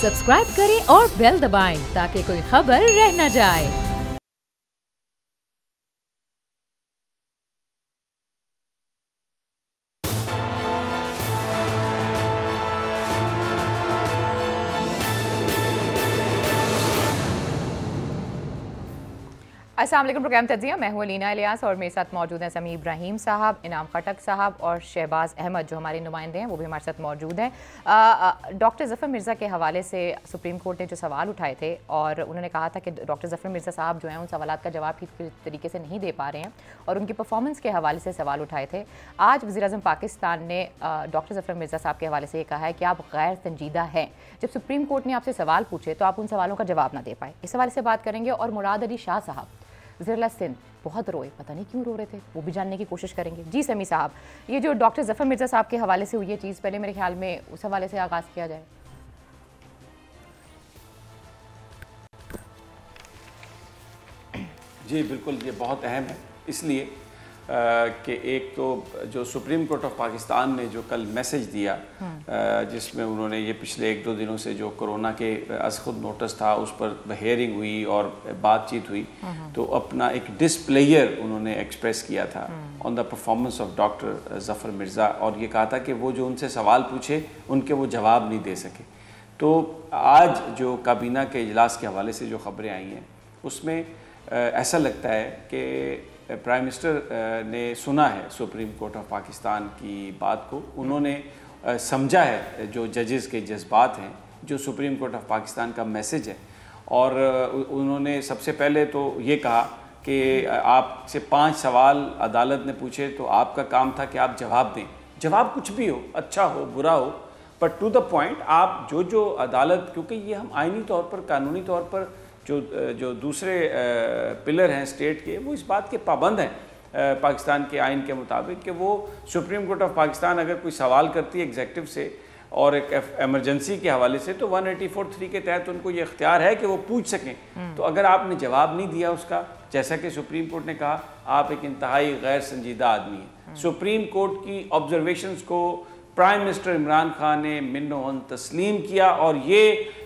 Subscribe करें और bell दबाएं ताकि कोई खबर रह न जाए। अस्सलाम वालेकुम। प्रोग्राम तज्जिया, मैं हूँ अलीना इलियास और मेरे साथ मौजूद हैं समी इब्राहिम साहब, इनाम खटक साहब और शहबाज अहमद जो हमारे नुमाइंदे हैं वो भी हमारे साथ मौजूद हैं। डॉक्टर ज़फ़र मिर्ज़ा के हवाले से सुप्रीम कोर्ट ने जो सवाल उठाए थे और उन्होंने कहा था कि डॉक्टर ज़फ़र मिर्ज़ा साहब जो हैं उन सवालात का जवाब ठीक तरीके से नहीं दे पा रहे हैं और उनकी परफॉर्मेंस के हवाले से सवाल उठाए थे। आज वज़ीर-ए-आज़म पाकिस्तान ने डॉक्टर ज़फ़र मिर्ज़ा साहब के हवाले से ये कहा है कि आप गैर संजीदा हैं। जब सुप्रीम कोर्ट ने आपसे सवाल पूछे तो आप उन सवालों का जवाब ना दे पाए। इस हवाले से बात करेंगे। और मुराद अली शाह साहब ज़िला सिंध बहुत रोए, पता नहीं क्यों रो रहे थे, वो भी जानने की कोशिश करेंगे। जी समी साहब, ये जो डॉक्टर ज़फ़र मिर्ज़ा साहब के हवाले से हुई ये चीज़, पहले मेरे ख्याल में उस हवाले से आगाज़ किया जाए। जी बिल्कुल, ये बहुत अहम है इसलिए कि एक तो जो सुप्रीम कोर्ट ऑफ पाकिस्तान ने जो कल मैसेज दिया जिसमें उन्होंने ये पिछले 1-2 दिनों से जो कोरोना के अज़ खुद नोटिस था उस पर हेयरिंग हुई और बातचीत हुई, तो अपना एक डिसप्लेयर उन्होंने एक्सप्रेस किया था on the performance of doctor Zafar Mirza और ये कहा था कि वो जो उनसे सवाल पूछे उनके वो जवाब नहीं दे सके। तो आज जो काबीना के इजलास के हवाले से जो ख़बरें आई हैं उसमें ऐसा लगता है कि प्राइम मिनिस्टर ने सुना है सुप्रीम कोर्ट ऑफ पाकिस्तान की बात को, उन्होंने समझा है जो जजेस के जज्बात हैं, जो सुप्रीम कोर्ट ऑफ पाकिस्तान का मैसेज है और उन्होंने सबसे पहले तो ये कहा कि आपसे 5 सवाल अदालत ने पूछे तो आपका काम था कि आप जवाब दें। जवाब कुछ भी हो, अच्छा हो बुरा हो, बट टू द पॉइंट आप जो अदालत, क्योंकि ये हम आइनी तौर पर कानूनी तौर पर जो दूसरे पिलर हैं स्टेट के, वो इस बात के पाबंद हैं पाकिस्तान के आइन के मुताबिक कि वो सुप्रीम कोर्ट ऑफ पाकिस्तान अगर कोई सवाल करती है एग्जेक्टिव से और एक एमरजेंसी के हवाले से तो 184(3) के तहत उनको ये इख्तियार है कि वो पूछ सकें। तो अगर आपने जवाब नहीं दिया उसका, जैसा कि सुप्रीम कोर्ट ने कहा, आप एक इंतहाई गैर संजीदा आदमी हैं। सुप्रीम कोर्ट की ऑब्जर्वेशंस को प्राइम मिनिस्टर इमरान खान ने मिन्नो तस्लीम किया और ये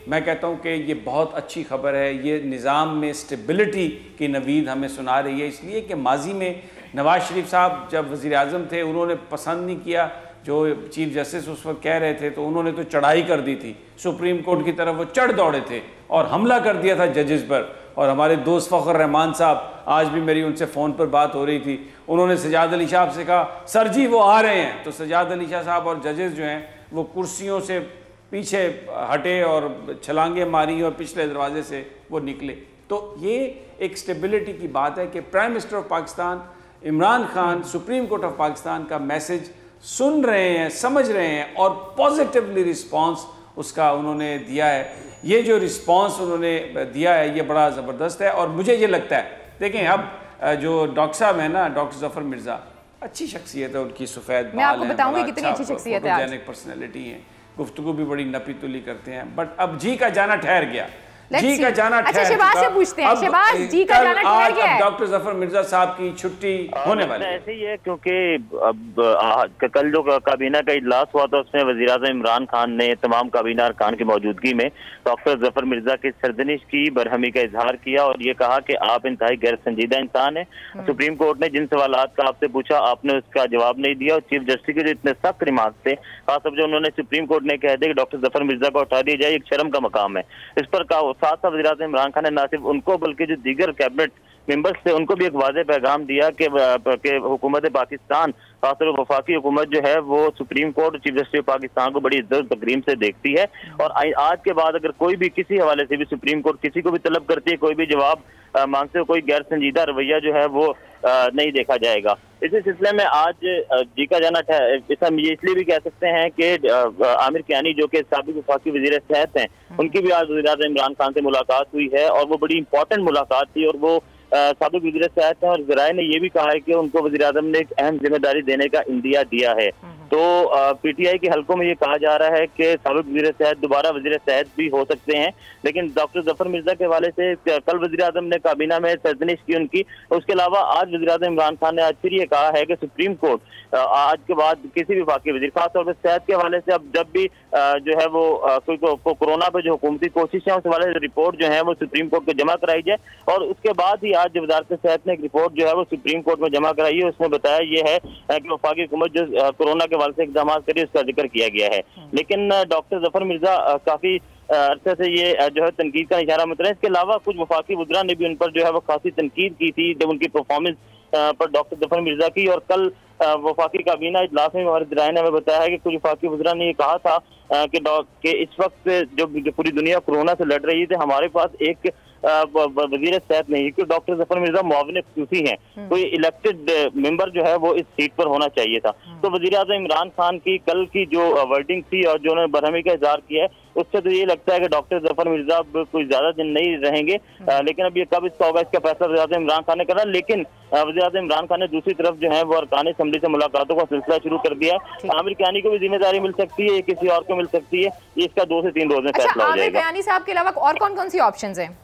मैं कहता हूँ कि ये बहुत अच्छी खबर है। ये निज़ाम में स्टेबिलिटी की नवीद हमें सुना रही है, इसलिए कि माजी में नवाज़ शरीफ साहब जब वज़ीर आज़म थे उन्होंने पसंद नहीं किया जो चीफ जस्टिस उस वक्त कह रहे थे, तो उन्होंने तो चढ़ाई कर दी थी सुप्रीम कोर्ट की तरफ, वो चढ़ दौड़े थे और हमला कर दिया था जजेस पर। और हमारे दोस्त फ़खर रहमान साहब, आज भी मेरी उनसे फ़ोन पर बात हो रही थी, उन्होंने सजाद अली शाह से कहा सर जी वो आ रहे हैं, तो सजाद अली शाह साहब और जजेस जो हैं वो कुर्सियों से पीछे हटे और छलांगे मारी और पिछले दरवाजे से वो निकले। तो ये एक स्टेबिलिटी की बात है कि prime minister of Pakistan Imran Khan supreme court of Pakistan का मैसेज सुन रहे हैं, समझ रहे हैं और पॉजिटिवली रिस्पॉन्स उसका उन्होंने दिया है। ये जो रिस्पॉन्स उन्होंने दिया है ये बड़ा ज़बरदस्त है और मुझे ये लगता है, देखें अब जो डॉक्टर साहब है ना, डॉक्टर ज़फ़र मिर्ज़ा, अच्छी शख्सियत है उनकी, सफ़ेद मैं आपको बताऊंगी कितनी अच्छी शख्सियत है, फोटोजेनिक पर्सनैलिटी है, गुफ्तगू भी बड़ी नपी तुली करते हैं, बट अब जी का जाना ठहर गया। जी का जाना अच्छा, शहबाज से पूछते हैं। शहबाज, जी का जाना ठहर गया है। डॉक्टर ज़फ़र मिर्ज़ा साहब की छुट्टी होने वाली है। ऐसे ही है क्योंकि अब कल जो काबीना का इजलास हुआ था उसमें वज़ीर-ए-आज़म इमरान खान ने तमाम काबीना अरकान की मौजूदगी में डॉक्टर ज़फ़र मिर्ज़ा की सरजनिश की, बरहमी का इजहार किया और ये कहा कि आप इंतहाई गैर संजीदा इंसान है। सुप्रीम कोर्ट ने जिन सवालात का आपसे पूछा आपने उसका जवाब नहीं दिया और चीफ जस्टिस के जो इतने सख्त रिमार्क थे, खासतौर जो उन्होंने सुप्रीम कोर्ट ने कह दिया कि डॉक्टर ज़फ़र मिर्ज़ा को हटा दिया जाए, एक शर्म का मकाम है। इस पर साथ साथ वज़ीर-ए-आज़म इमरान खान ने न सिर्फ उनको बल्कि जो दीगर कैबिनेट मेंबर्स थे उनको भी एक वाज़ेह पैगाम दिया कि हुकूमत पाकिस्तान, खासतौर वफाकी हुकूमत जो है वो सुप्रीम कोर्ट और चीफ जस्टिस पाकिस्तान को बड़ी इज्जत तकरीम से देखती है और आज के बाद अगर कोई भी किसी हवाले से भी सुप्रीम कोर्ट किसी को भी तलब करती है, कोई भी जवाब मांगते हो, कोई गैर संजीदा रवैया जो है वो नहीं देखा जाएगा। इसी सिलसिले में आज जी का जाना हम ये इसलिए भी कह सकते हैं कि आमिर कियानी जो कि साबिक वफाकी वज़ीर सेहत हैं, उनकी भी आज वज़ीर-ए-आज़म इमरान खान से मुलाकात हुई है और वो बड़ी इंपॉर्टेंट मुलाकात थी और वो साबिक वज़ीर सेहत हैं और ज़राए ने यह भी कहा है कि उनको वज़ीर-ए-आज़म ने एक अहम जिम्मेदारी देने का इंदिया दिया है। तो पीटीआई के हलकों में ये कहा जा रहा है कि साबिक वज़ीर सेहत दोबारा वज़ीर सेहत भी हो सकते हैं। लेकिन डॉक्टर जफर मिर्जा के हवाले से कल वज़ीर आज़म ने काबीना में सरजनिश की उनकी, उसके अलावा आज वज़ीर आज़म इमरान खान ने आज फिर ये कहा है कि सुप्रीम कोर्ट आज के बाद किसी भी वफाकी वज़ीर, खासतौर पर सेहत के हवाले से अब जब भी जो है वो कोई कोरोना पर जो हुकूमती कोशिश है उस हवाले से रिपोर्ट जो है वो सुप्रीम कोर्ट को जमा कराई जाए। और उसके बाद ही आज वज़ारत सेहत ने एक रिपोर्ट जो है वो सुप्रीम कोर्ट में जमा कराई है। उसमें बताया ये है कि वफाकी हुकूमत जो कोरोना के हवाले से इक़दाम करी उसका जिक्र किया गया है। लेकिन डॉक्टर जफर मिर्जा काफी अरसे से ये जो है तनकीद का निशाना बन रहे हैं। इसके अलावा कुछ वफाकी वज़रा ने भी उन पर जो है वो खासी तनकीद की थी जब उनकी परफॉर्मेंस पर डॉक्टर जफर मिर्जा की। और कल वफाकी काबीना इजलास में हमारे ज़राए ने हमें बताया है कि कुछ वफाकी वज़रा ने ये कहा था कि इस वक्त जो पूरी दुनिया कोरोना से लड़ रही थी, हमारे पास एक वज़ीर सेहत नहीं, क्योंकि डॉक्टर जफर मिर्जा मुआविन खुसूसी हैं, कोई इलेक्टेड मेंबर जो है वो इस सीट पर होना चाहिए था। तो वज़ीर आज़म इमरान खान की कल की जो वर्डिंग थी और जो उन्होंने बरहमी का इजहार किया है, उससे तो ये लगता है कि डॉक्टर जफर मिर्जा अब कोई ज्यादा दिन नहीं रहेंगे। लेकिन अब ये कब इसका होगा इसका फैसला वज़ीर आज़म इमरान खान ने करा। लेकिन वज़ीर आज़म इमरान खान ने दूसरी तरफ जो है वो अरकान असम्बली से मुलाकातों का सिलसिला शुरू कर दिया है। आमिर कियानी को भी जिम्मेदारी मिल सकती है, किसी और को मिल सकती है, ये इसका 2 से 3 रोज में फैसला हो जाएगा। आमिर कियानी साहब के अलावा और कौन कौन सी ऑप्शंस हैं?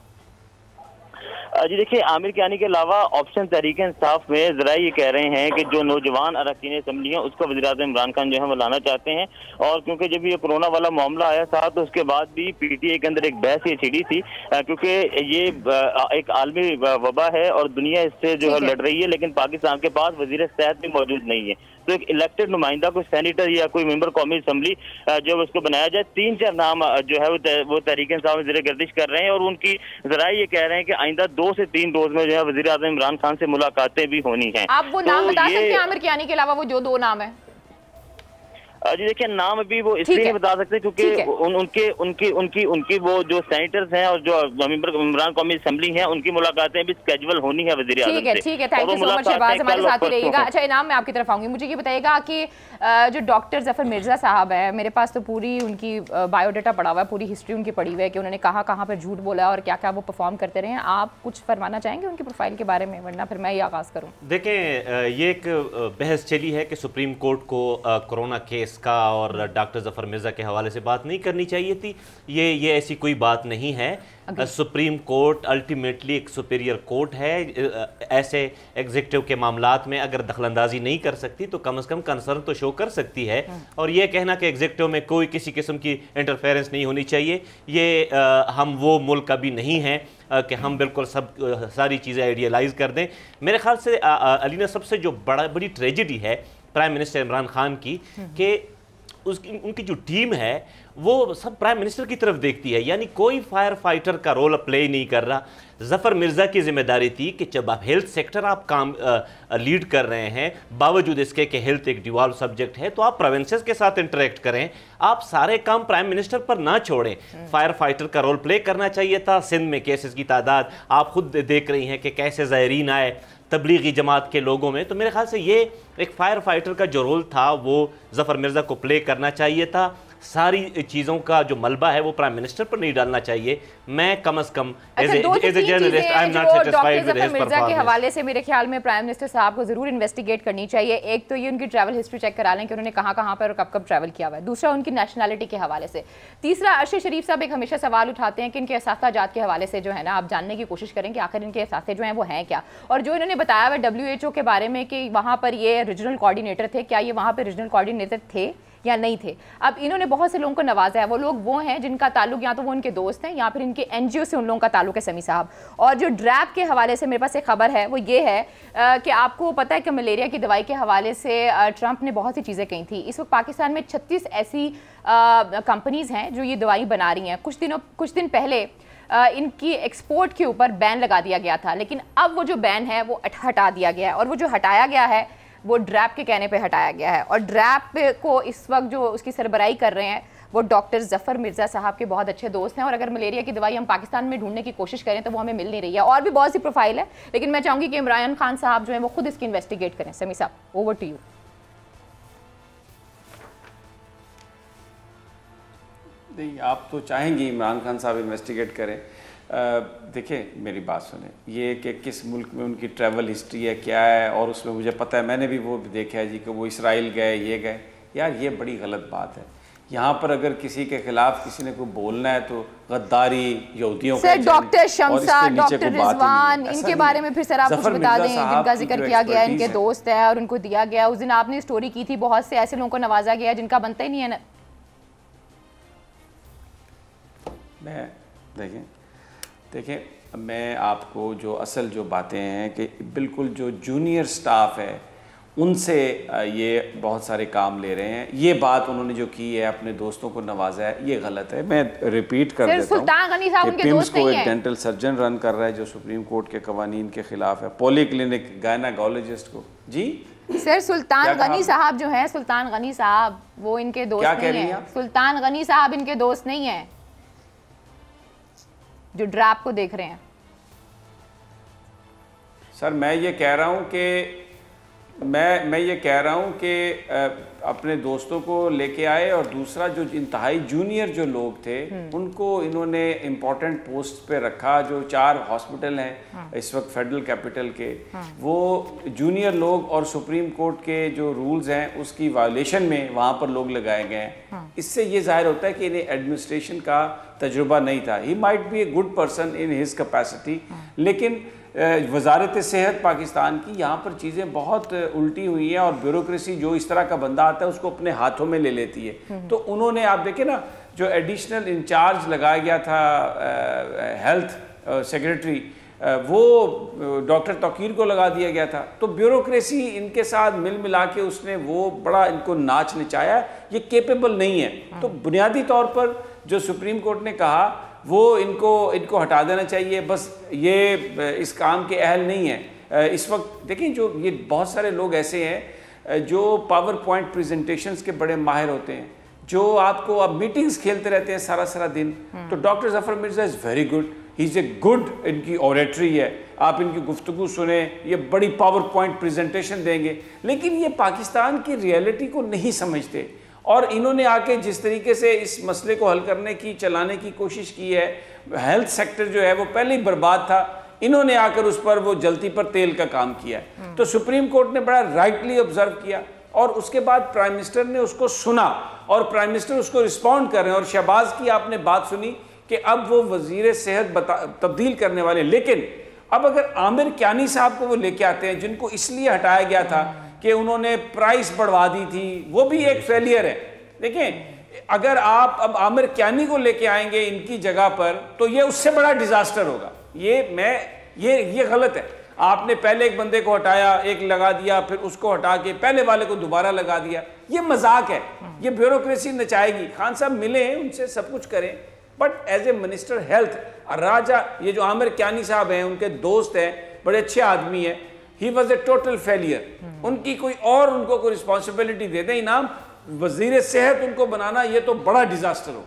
जी देखिए, आमिर कियानी के अलावा ऑप्शन तहरीक इंसाफ में जरा ये कह रहे हैं कि जो नौजवान अरकान असम्बली है उसको वज़ीर आज़म इमरान खान जो है वो लाना चाहते हैं। और क्योंकि जब ये कोरोना वाला मामला आया था तो उसके बाद भी पीटीआई के अंदर एक बहस ये छिड़ी थी, क्योंकि ये एक आलमी वबा है और दुनिया इससे जो है लड़ रही है, लेकिन पाकिस्तान के पास वज़ीर सेहत भी मौजूद नहीं है। तो एक इलेक्टेड नुमाइंदा, कोई सेनेटर या कोई मेंबर कौमी असम्बली जो उसको बनाया जाए। 3-4 नाम जो है वो तहरीक इंसाफ में गर्दिश कर रहे हैं और उनकी जरा ये कह रहे हैं कि आइंदा 2 से 3 रोज में जो है वज़ीर आज़म इमरान खान से मुलाकातें भी होनी है। आप वो नाम बता सकते हैं आमिर कियानी के अलावा वो जो 2 नाम है? जी देखिए, नाम भी वो इसलिए नहीं बता सकते क्योंकि उनकी वो जो सेनेटर्स हैं और जो इमरान कौमी असेंबली हैं उनकी मुलाकातें भी स्केड्यूल होनी है वज़ीर आज़म से। ठीक है, thank you so much Shahbaz, हमारे साथ ही रहिएगा। अच्छा इनाम, मैं आपकी तरफ आऊंगी, मुझे ये बताइएगा कि जो डॉक्टर जफर मिर्जा साहब है, मेरे पास तो पूरी उनकी बायोडाटा पड़ा हुआ है, पूरी हिस्ट्री उनकी पड़ी हुई है कि उन्होंने कहाँ कहाँ पर झूठ बोला और क्या क्या वो परफॉर्म करते रहे हैं। आप कुछ फरमाना चाहेंगे उनकी प्रोफाइल के बारे में, वरना फिर मैं ये आगाज़ करूँ। देखें, ये एक बहस चली है कि सुप्रीम कोर्ट को कोरोना केस का और डॉक्टर जफर मिर्जा के हवाले से बात नहीं करनी चाहिए थी। ये ऐसी कोई बात नहीं है। सुप्रीम कोर्ट अल्टीमेटली एक सुपीरियर कोर्ट है। ऐसे एग्जीक्यूटिव के मामलात में अगर दखलंदाजी नहीं कर सकती तो कम से कम कंसर्न तो शो कर सकती है। और ये कहना कि एग्जीक्यूटिव में कोई किसी किस्म की इंटरफेरेंस नहीं होनी चाहिए, ये हम वो मुल्क अभी नहीं हैं कि हम बिल्कुल सब सारी चीज़ें आइडियलाइज कर दें। मेरे ख्याल से अलीना, सबसे जो बड़ी ट्रेजेडी है प्राइम मिनिस्टर इमरान खान की कि उनकी जो टीम है वो सब प्राइम मिनिस्टर की तरफ देखती है, यानी कोई फायर फाइटर का रोल प्ले नहीं कर रहा। जफर मिर्जा की जिम्मेदारी थी कि जब आप हेल्थ सेक्टर आप काम लीड कर रहे हैं, बावजूद इसके कि हेल्थ एक डिवॉल्व सब्जेक्ट है, तो आप प्रोविंसेस के साथ इंटरेक्ट करें, आप सारे काम प्राइम मिनिस्टर पर ना छोड़ें। फायर फाइटर का रोल प्ले करना चाहिए था। सिंध में केसेस की तादाद आप खुद देख रही हैं कि कैसे ज़ायरीन आए तबलीगी जमात के लोगों में। तो मेरे ख्याल से ये एक फायर फाइटर का जो रोल था वो जफर मिर्जा को प्ले करना चाहिए था। सारी चीज़ों का जो मलबा है वो प्राइम मिनिस्टर पर नहीं डालना चाहिए। मैं कम से कम as a journalist I am not satisfied with his performance के हवाले से मेरे ख्याल में प्राइम मिनिस्टर साहब को जरूर इन्वेस्टिगेट करनी चाहिए। एक तो ये उनकी ट्रैवल हिस्ट्री चेक करा लें कि उन्होंने कहाँ कहाँ पर और कब कब ट्रैवल किया हुआ है। दूसरा उनकी नेशनैलिटी के हवाले से। तीसरा, अरशद शरीफ साहब एक हमेशा सवाल उठाते हैं कि इनके असातिज़ात के हवाले से जो है ना आप जानने की कोशिश करें कि आखिर इनके असातिज़ जो हैं वो हैं क्या। और जो इन्होंने बताया हुआ WHO के बारे में कि वहाँ पर ये रीजनल कोऑर्डिनेटर थे, क्या ये वहाँ पर रीजनल कोऑर्डिनेटर थे या नहीं थे। अब इन्होंने बहुत से लोगों को नवाजा है, वो लोग वो हैं जिनका ताल्लुक या तो वो उनके दोस्त हैं या फिर इनके NGO से उन लोगों का ताल्लुक है, समी साहब। और जो ड्रैप के हवाले से मेरे पास एक खबर है वो ये है कि आपको पता है कि मलेरिया की दवाई के हवाले से ट्रंप ने बहुत सी चीज़ें कही थी। इस वक्त पाकिस्तान में 36 ऐसी कंपनीज़ हैं जो ये दवाई बना रही हैं। कुछ दिन पहले इनकी एक्सपोर्ट के ऊपर बैन लगा दिया गया था, लेकिन अब वो जो बैन है वो हटा दिया गया है। और वो जो हटाया गया है वो ड्रैप के कहने पे हटाया गया है। और ड्रैप को इस वक्त जो उसकी सरबराही कर रहे हैं वो डॉक्टर जफर मिर्जा साहब के बहुत अच्छे दोस्त हैं। और अगर मलेरिया की दवाई हम पाकिस्तान में ढूंढने की कोशिश करें तो वो हमें मिल नहीं रही है। और भी बहुत सी प्रोफाइल है, लेकिन मैं चाहूँगी कि इमरान खान साहब जो है वो खुद इसकी इन्वेस्टिगेट करें। समी साहब, ओवर टू यू। नहीं, आप तो चाहेंगी इमरान खान साहब इन्वेस्टिगेट करें। देखिए मेरी बात सुने, ये कि किस मुल्क में उनकी ट्रैवल हिस्ट्री है क्या है, और उसमें मुझे पता है, मैंने भी वो देखा है जी कि वो इसराइल गए, ये गए। यार ये बड़ी गलत बात है। यहाँ पर अगर किसी के खिलाफ किसी ने कोई बोलना है तो गद्दारी, यहूदियों का डॉक्टर शमसा, डॉक्टर रिजवान, इनके बारे में फिर सर आप कुछ बता दें, जिनका जिक्र किया गया, इनके दोस्त है और उनको दिया गया। उस दिन आपने स्टोरी की थी, बहुत से ऐसे लोगों को नवाजा गया जिनका बनता ही नहीं है ना। मैं देखें मैं आपको जो असल जो बातें हैं कि बिल्कुल जो जूनियर स्टाफ है उनसे ये बहुत सारे काम ले रहे हैं। ये बात उन्होंने जो की है, अपने दोस्तों को नवाजा है, ये गलत है। मैं रिपीट कर देता हूँ, सुल्तान गनी साहब उनके दोस्त नहीं को है। एक डेंटल सर्जन रन कर रहा है जो सुप्रीम कोर्ट के कवानीन के खिलाफ है। पॉली क्लिनिक गायनाकोलॉजिस्ट को जी सर सुल्तान गनी साहब जो है, सुल्तान गनी साहब वो इनके दोस्त नहीं है। सुल्तान गनी साहब इनके दोस्त नहीं है जो ड्रैप को देख रहे हैं। सर मैं ये कह रहा हूँ कि मैं ये कह रहा हूँ कि अपने दोस्तों को लेके आए, और दूसरा जो इंतहाई जूनियर जो लोग थे उनको इन्होंने इम्पोर्टेंट पोस्ट पे रखा। जो 4 हॉस्पिटल हैं इस वक्त फेडरल कैपिटल के, वो जूनियर लोग और सुप्रीम कोर्ट के जो रूल्स हैं उसकी वायलेशन में वहाँ पर लोग लगाए गए हैं। इससे ये जाहिर होता है कि इन्हें एडमिनिस्ट्रेशन का तजुर्बा नहीं था। He might be a good person in his capacity, लेकिन वजारत सेहत पाकिस्तान की यहाँ पर चीज़ें बहुत उल्टी हुई हैं, और ब्यूरोक्रेसी जो इस तरह का बंदा आता है उसको अपने हाथों में ले लेती है। तो उन्होंने, आप देखें ना, जो एडिशनल इंचार्ज लगाया गया था हेल्थ सेक्रेटरी, वो डॉक्टर तौकीर को लगा दिया गया था। तो ब्यूरोक्रेसी इनके साथ मिल मिला के उसने वो बड़ा इनको नाच नचाया। ये केपेबल नहीं है। तो बुनियादी तौर पर जो सुप्रीम कोर्ट ने कहा वो इनको हटा देना चाहिए। बस ये इस काम के अहल नहीं है। इस वक्त देखिए, जो ये बहुत सारे लोग ऐसे हैं जो पावर पॉइंट प्रेजेंटेशंस के बड़े माहिर होते हैं, जो आपको अब मीटिंग्स खेलते रहते हैं सारा दिन। तो doctor Zafar Mirza is very good, he is a good, इनकी ऑरेटरी है, आप इनकी गुफ्तगू सुने, ये बड़ी पावर पॉइंट प्रेजेंटेशन देंगे। लेकिन ये पाकिस्तान की रियलिटी को नहीं समझते, और इन्होंने आके जिस तरीके से इस मसले को हल करने की, चलाने की कोशिश की है, हेल्थ सेक्टर जो है वो पहले ही बर्बाद था, इन्होंने आकर उस पर वो जलती पर तेल का काम किया है। तो सुप्रीम कोर्ट ने बड़ा राइटली ऑब्जर्व किया, और उसके बाद प्राइम मिनिस्टर ने उसको सुना, और प्राइम मिनिस्टर उसको रिस्पॉन्ड कर रहे हैं। और शहबाज की आपने बात सुनी कि अब वो वजीर सेहत तब्दील करने वाले। लेकिन अब अगर आमिर कियानी साहब को वो लेके आते हैं, जिनको इसलिए हटाया गया था कि उन्होंने प्राइस बढ़वा दी थी, वो भी एक फेलियर है। देखें, अगर आप अब आमिर कियानी को लेके आएंगे इनकी जगह पर, तो ये उससे बड़ा डिजास्टर होगा। ये गलत है। आपने पहले एक बंदे को हटाया, एक लगा दिया, फिर उसको हटा के पहले वाले को दोबारा लगा दिया। ये मजाक है, ये ब्यूरोक्रेसी नचाएगी। खान साहब मिले, उनसे सब कुछ करें, but as a minister health Raja, ये जो आमिर कियानी साहब हैं, उनके दोस्त हैं, बड़े अच्छे आदमी हैं, he was a total failure. उनकी कोई और उनको कोई रिस्पॉन्सिबिलिटी दे दें, इनाम वजीर सेहत उनको बनाना, ये तो बड़ा डिजास्टर हो।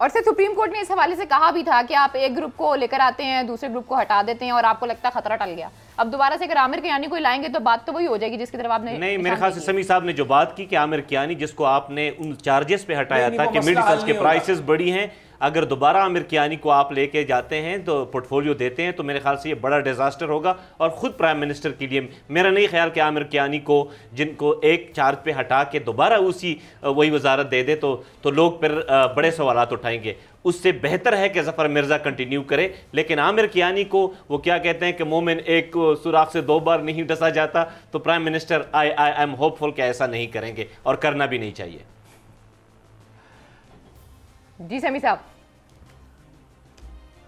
और सर सुप्रीम कोर्ट ने इस हवाले से कहा भी था कि आप एक ग्रुप को लेकर आते हैं, दूसरे ग्रुप को हटा देते हैं, और आपको लगता है खतरा टल गया। अब दोबारा से अगर आमिर कियानी को लाएंगे तो बात तो वही हो जाएगी जिसकी तरफ आपने नहीं, मेरे ख्याल से समी साहब ने जो बात की कि आमिर कियानी, जिसको आपने उन चार्जेस पे हटाया था कि मेडिसिन के प्राइसेस बढ़ी हैं, अगर दोबारा आमिर कियानी को आप लेके जाते हैं तो पोर्टफोलियो देते हैं, तो मेरे ख्याल से ये बड़ा डिजास्टर होगा। और खुद प्राइम मिनिस्टर के लिए मेरा नहीं ख्याल कि आमिर कियानी को, जिनको एक चार्ज पे हटा के दोबारा उसी वही वजारत दे दे तो लोग फिर बड़े सवालात उठाएंगे। उससे बेहतर है कि जफर मिर्जा कंटिन्यू करे। लेकिन आमिर कियानी को, वो क्या कहते हैं कि मोमिन एक सुराख से 2 बार नहीं डसा जाता, तो prime minister I am hopeful कि ऐसा नहीं करेंगे, और करना भी नहीं चाहिए। जी समी साहब,